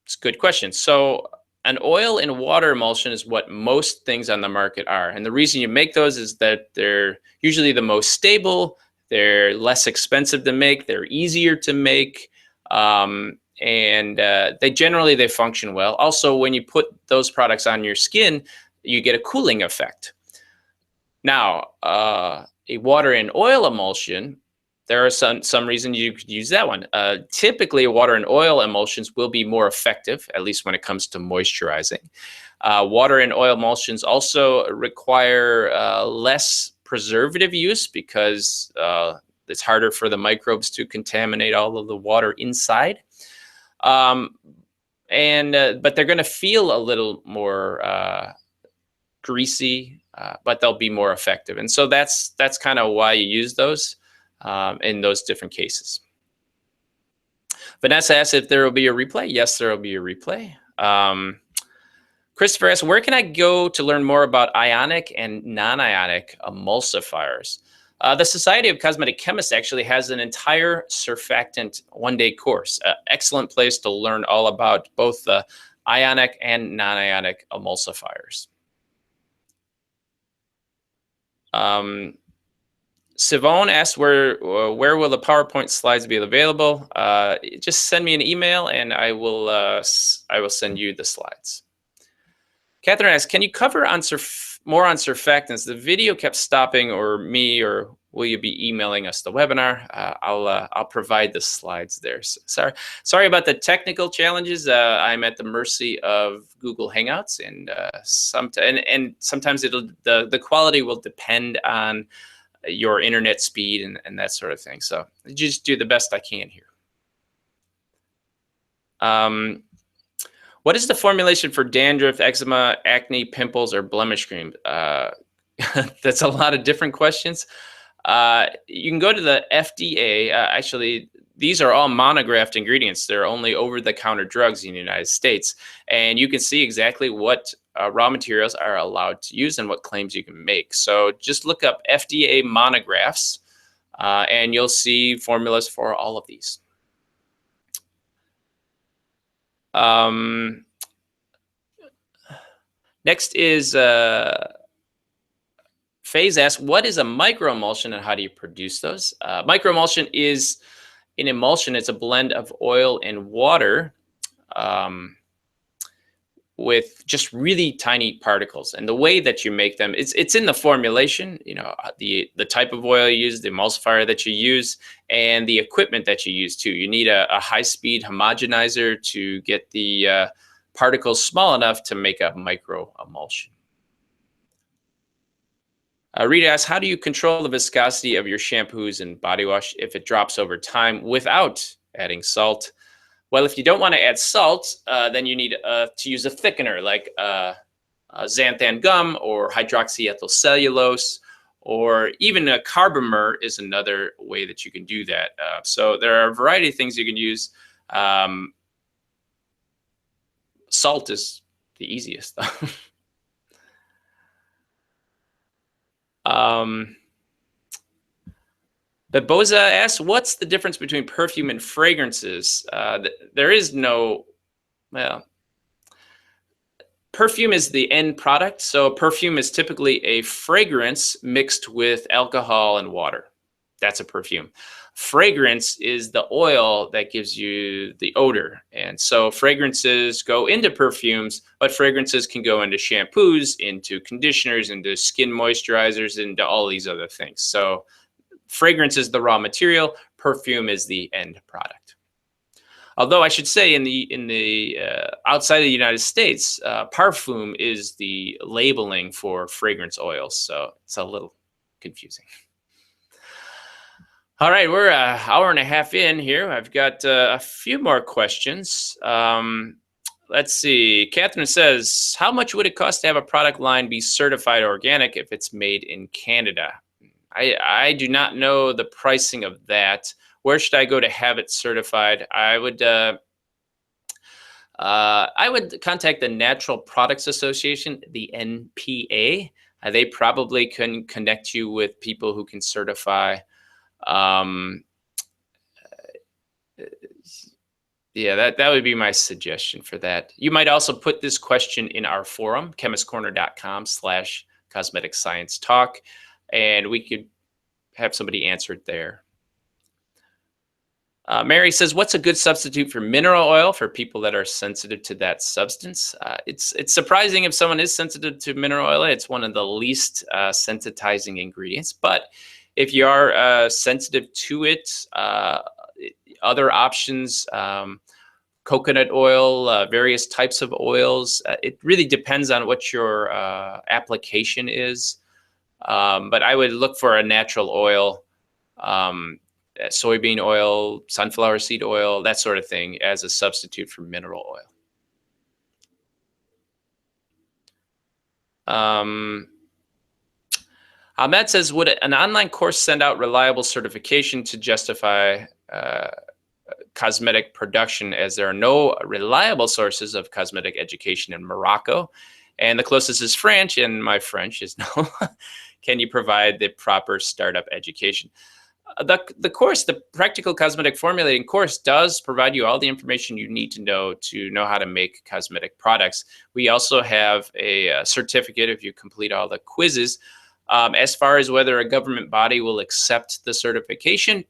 [SPEAKER 1] it's a good question. So an oil and water emulsion is what most things on the market are. And the reason you make those is that they're usually the most stable, they're less expensive to make, they're easier to make, and they function well. Also, when you put those products on your skin, you get a cooling effect. Now, a water and oil emulsion, there are some reason you could use that one. Typically, water and oil emulsions will be more effective, at least when it comes to moisturizing. Water and oil emulsions also require less preservative use, because it's harder for the microbes to contaminate all of the water inside. But they're going to feel a little more greasy, but they'll be more effective. And so that's kind of why you use those in those different cases. Vanessa asks if there will be a replay. Yes, there will be a replay. Christopher asks, where can I go to learn more about ionic and non-ionic emulsifiers? The Society of Cosmetic Chemists actually has an entire surfactant one-day course. Excellent place to learn all about both the ionic and non-ionic emulsifiers. Sivone asks, where will the PowerPoint slides be available? Just send me an email and I will send you the slides. Catherine asks, can you cover more on surfactants? The video kept stopping, or will you be emailing us the webinar? I'll provide the slides there. Sorry about the technical challenges. I'm at the mercy of Google Hangouts, and sometimes the quality will depend on your internet speed and that sort of thing. So just do the best I can here. What is the formulation for dandruff, eczema, acne, pimples, or blemish cream? That's a lot of different questions. You can go to the FDA. Actually, these are all monographed ingredients. They're only over-the-counter drugs in the United States, and you can see exactly what raw materials are allowed to use and what claims you can make. So just look up FDA monographs, and you'll see formulas for all of these. Next is Faze asks, what is a microemulsion and how do you produce those? Microemulsion is an emulsion. It's a blend of oil and water um, with just really tiny particles. And the way that you make them, it's in the formulation. You know, the type of oil you use, the emulsifier that you use, and the equipment that you use too. You need a high-speed homogenizer to get the particles small enough to make a microemulsion. Rita asks, how do you control the viscosity of your shampoos and body wash if it drops over time without adding salt? Well, if you don't want to add salt, then you need to use a thickener like xanthan gum or hydroxyethyl cellulose, or even a carbomer is another way that you can do that. So there are a variety of things you can use. Salt is the easiest, though. But Boza asks, what's the difference between perfume and fragrances? There is no, well, perfume is the end product. So perfume is typically a fragrance mixed with alcohol and water. That's a perfume. Fragrance is the oil that gives you the odor. And so fragrances go into perfumes, but fragrances can go into shampoos, into conditioners, into skin moisturizers, into all these other things. So fragrance is the raw material, perfume is the end product. Although I should say in the outside of the United States, parfum is the labeling for fragrance oils. So it's a little confusing. All right, we're an hour and a half in here. I've got a few more questions. Let's see. Catherine says, how much would it cost to have a product line be certified organic if it's made in Canada? I do not know the pricing of that. Where should I go to have it certified? I would contact the Natural Products Association, the NPA. They probably can connect you with people who can certify. Yeah, that would be my suggestion for that. You might also put this question in our forum, chemistcorner.com/cosmetic science talk, and we could have somebody answer it there. Mary says, what's a good substitute for mineral oil for people that are sensitive to that substance? It's surprising if someone is sensitive to mineral oil. It's one of the least sensitizing ingredients, but if you are sensitive to it, other options, coconut oil, various types of oils. It really depends on what your application is. But I would look for a natural oil, soybean oil, sunflower seed oil, that sort of thing as a substitute for mineral oil. Ahmed says, would an online course send out reliable certification to justify cosmetic production, as there are no reliable sources of cosmetic education in Morocco? And the closest is French, and my French is no. Can you provide the proper startup education? The course, the Practical Cosmetic Formulating course, does provide you all the information you need to know how to make cosmetic products. We also have a certificate if you complete all the quizzes. As far as whether a government body will accept the certification,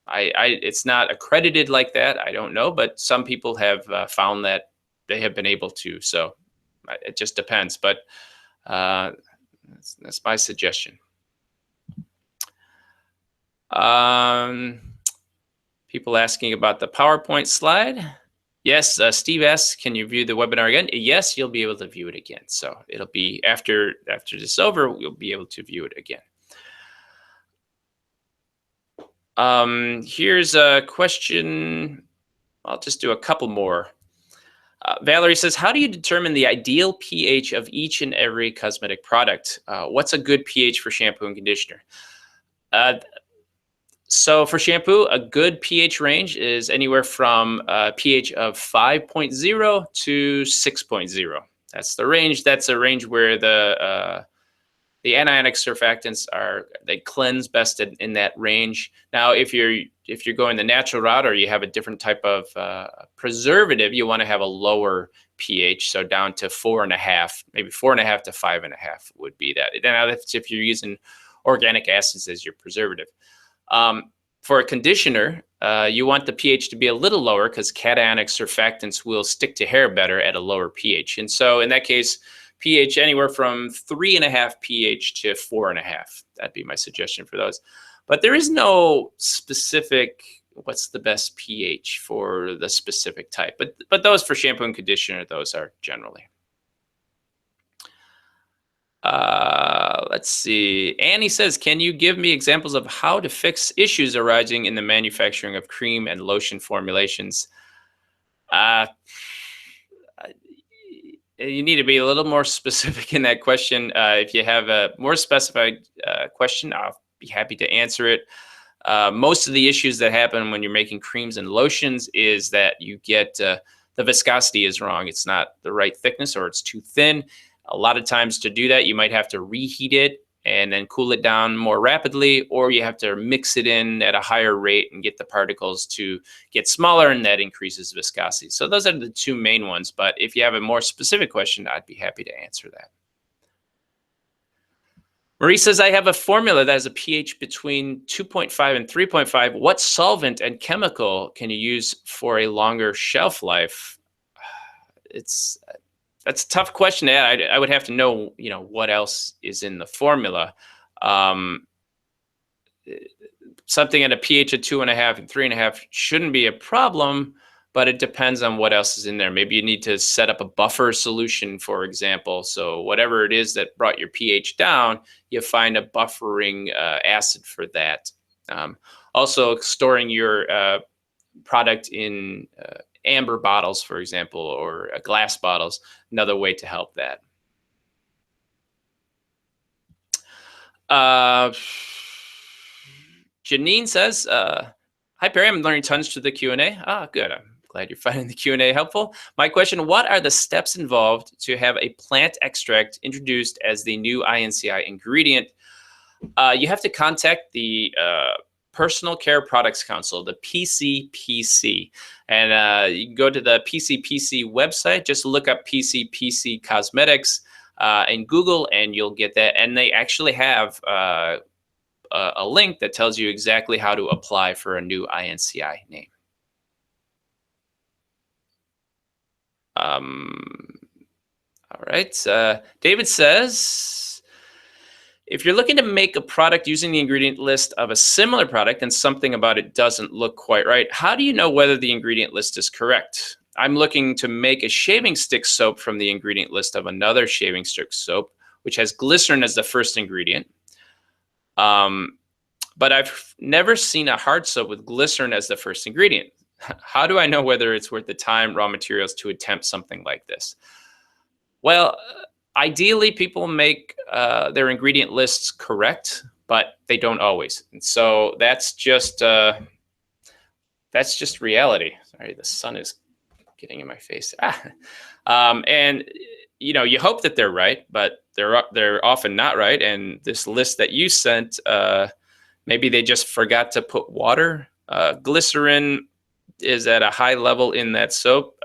[SPEAKER 1] it's not accredited like that. I don't know, but some people have found that they have been able to. So it just depends. But that's my suggestion. People asking about the PowerPoint slide. Yes, Steve asks, can you view the webinar again? Yes, you'll be able to view it again. So it'll be after this is over, you'll be able to view it again. Here's a question. I'll just do a couple more. Valerie says, how do you determine the ideal pH of each and every cosmetic product? What's a good pH for shampoo and conditioner? So for shampoo, a good pH range is anywhere from a pH of 5.0 to 6.0. That's the range. That's a range where the anionic surfactants they cleanse best in that range. Now, if you're going the natural route or you have a different type of preservative, you want to have a lower pH, so down to 4.5, maybe 4.5 to 5.5 would be that. Now, that's if you're using organic acids as your preservative. For a conditioner, you want the pH to be a little lower because cationic surfactants will stick to hair better at a lower pH. And so in that case, pH anywhere from 3.5 pH to 4.5. That'd be my suggestion for those. But there is no specific what's the best pH for the specific type. But those for shampoo and conditioner, those are generally. Let's see. Annie says, can you give me examples of how to fix issues arising in the manufacturing of cream and lotion formulations? You need to be a little more specific in that question. If you have a more specified question, I'll be happy to answer it. Most of the issues that happen when you're making creams and lotions is that you get the viscosity is wrong. It's not the right thickness or it's too thin. A lot of times to do that, you might have to reheat it and then cool it down more rapidly, or you have to mix it in at a higher rate and get the particles to get smaller, and that increases viscosity. So those are the two main ones. But if you have a more specific question, I'd be happy to answer that. Marie says, I have a formula that has a pH between 2.5 and 3.5. What solvent and chemical can you use for a longer shelf life? That's a tough question to add. I would have to know, what else is in the formula. Something at a pH of 2.5 and 3.5 shouldn't be a problem, but it depends on what else is in there. Maybe you need to set up a buffer solution, for example. So whatever it is that brought your pH down, you find a buffering acid for that. Also, storing your product in amber bottles, for example, or glass bottles, another way to help that. Janine says, hi, Perry, I'm learning tons through the Q&A. Good. I'm glad you're finding the Q&A helpful. My question, what are the steps involved to have a plant extract introduced as the new INCI ingredient? You have to contact the Personal Care Products Council, the PCPC. And you can go to the PCPC website, just look up PCPC Cosmetics in Google, and you'll get that. And they actually have a link that tells you exactly how to apply for a new INCI name. All right. David says, if you're looking to make a product using the ingredient list of a similar product and something about it doesn't look quite right, how do you know whether the ingredient list is correct? I'm looking to make a shaving stick soap from the ingredient list of another shaving stick soap, which has glycerin as the first ingredient. But I've never seen a hard soap with glycerin as the first ingredient. How do I know whether it's worth the time, raw materials to attempt something like this? Well, ideally, people make their ingredient lists correct, but they don't always. And so that's just reality. Sorry, the sun is getting in my face. And you hope that they're right, but they're often not right. And this list that you sent, maybe they just forgot to put water. Glycerin is at a high level in that soap.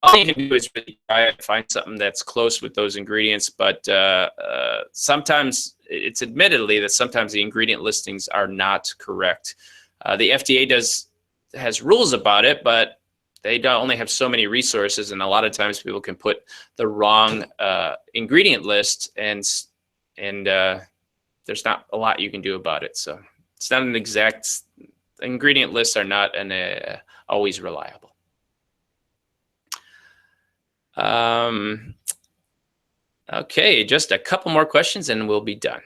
[SPEAKER 1] All you can do is really try and find something that's close with those ingredients. But sometimes it's admittedly that sometimes the ingredient listings are not correct. The FDA has rules about it, but they don't only have so many resources, and a lot of times people can put the wrong ingredient list, and there's not a lot you can do about it. So it's not an exact. Ingredient lists are not always reliable. Okay, just a couple more questions and we'll be done.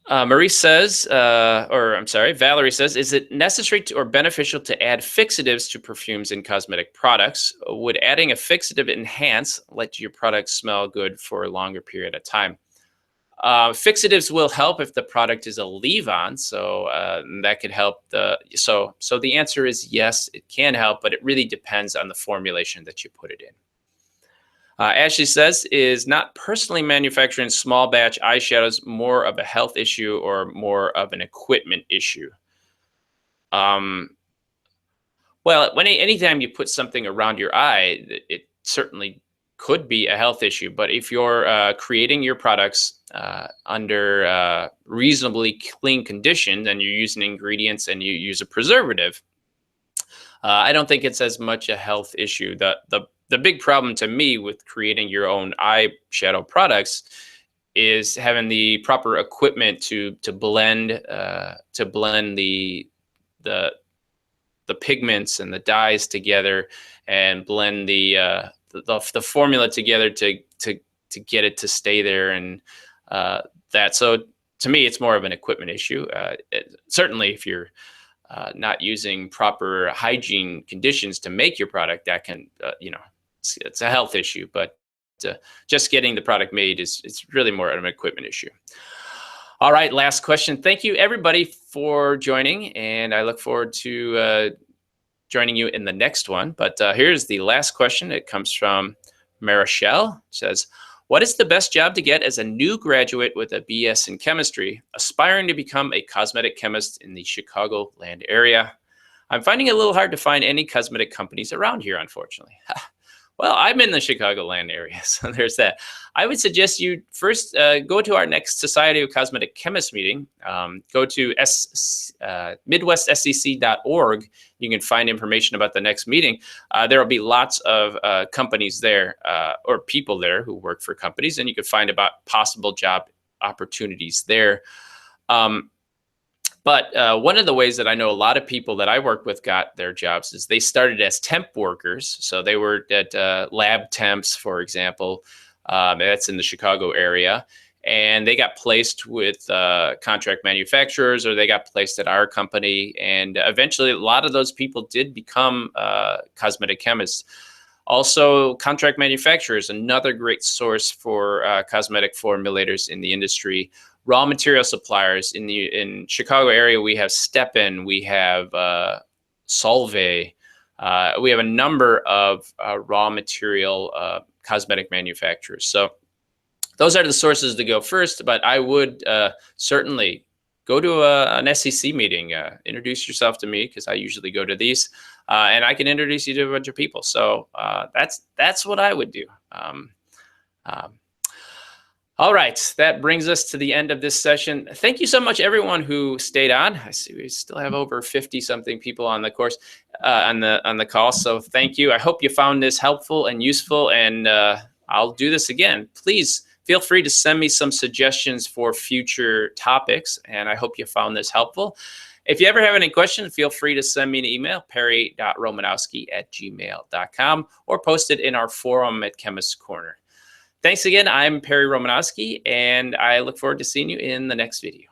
[SPEAKER 1] Valerie says, is it necessary or beneficial to add fixatives to perfumes and cosmetic products? Would adding a fixative enhance, let your product smell good for a longer period of time? Fixatives will help if the product is a leave-on, so that could help. So the answer is yes, it can help, but it really depends on the formulation that you put it in. Ashley says, is not personally manufacturing small batch eyeshadows more of a health issue or more of an equipment issue? Um, well, anytime you put something around your eye, it certainly could be a health issue. But if you're creating your products under reasonably clean conditions and you're using ingredients and you use a preservative, I don't think it's as much a health issue. The big problem to me with creating your own eyeshadow products is having the proper equipment to blend the the pigments and the dyes together and blend the formula together to get it to stay there, and that. So to me, it's more of an equipment issue. Certainly, if you're not using proper hygiene conditions to make your product, that can it's a health issue. But just getting the product made it's really more of an equipment issue. All right, last question. Thank you, everybody, for joining, and I look forward to joining you in the next one. But here's the last question. It comes from Marichelle. It says, what is the best job to get as a new graduate with a BS in chemistry, aspiring to become a cosmetic chemist in the Chicagoland area? I'm finding it a little hard to find any cosmetic companies around here, unfortunately. Well, I'm in the Chicagoland area, so there's that. I would suggest you first go to our next Society of Cosmetic Chemists meeting. Go to midwestscc.org. You can find information about the next meeting. There will be lots of companies there or people there who work for companies, and you can find about possible job opportunities there. But one of the ways that I know a lot of people that I work with got their jobs is they started as temp workers. So they were at lab temps, for example. That's in the Chicago area. And they got placed with contract manufacturers, or they got placed at our company. And eventually, a lot of those people did become cosmetic chemists. Also, contract manufacturers, another great source for cosmetic formulators in the industry. Raw material suppliers in Chicago area, we have Stepan, we have Solvay, we have a number of raw material cosmetic manufacturers. So those are the sources to go first. But I would certainly go to an SEC meeting, introduce yourself to me, because I usually go to these, and I can introduce you to a bunch of people. So that's what I would do. All right, that brings us to the end of this session. Thank you so much, everyone who stayed on. I see we still have over 50-something people on the course, on the call. So thank you. I hope you found this helpful and useful, and I'll do this again. Please feel free to send me some suggestions for future topics, and I hope you found this helpful. If you ever have any questions, feel free to send me an email, perry.romanowski@gmail.com, or post it in our forum at Chemist Corner. Thanks again. I'm Perry Romanowski, and I look forward to seeing you in the next video.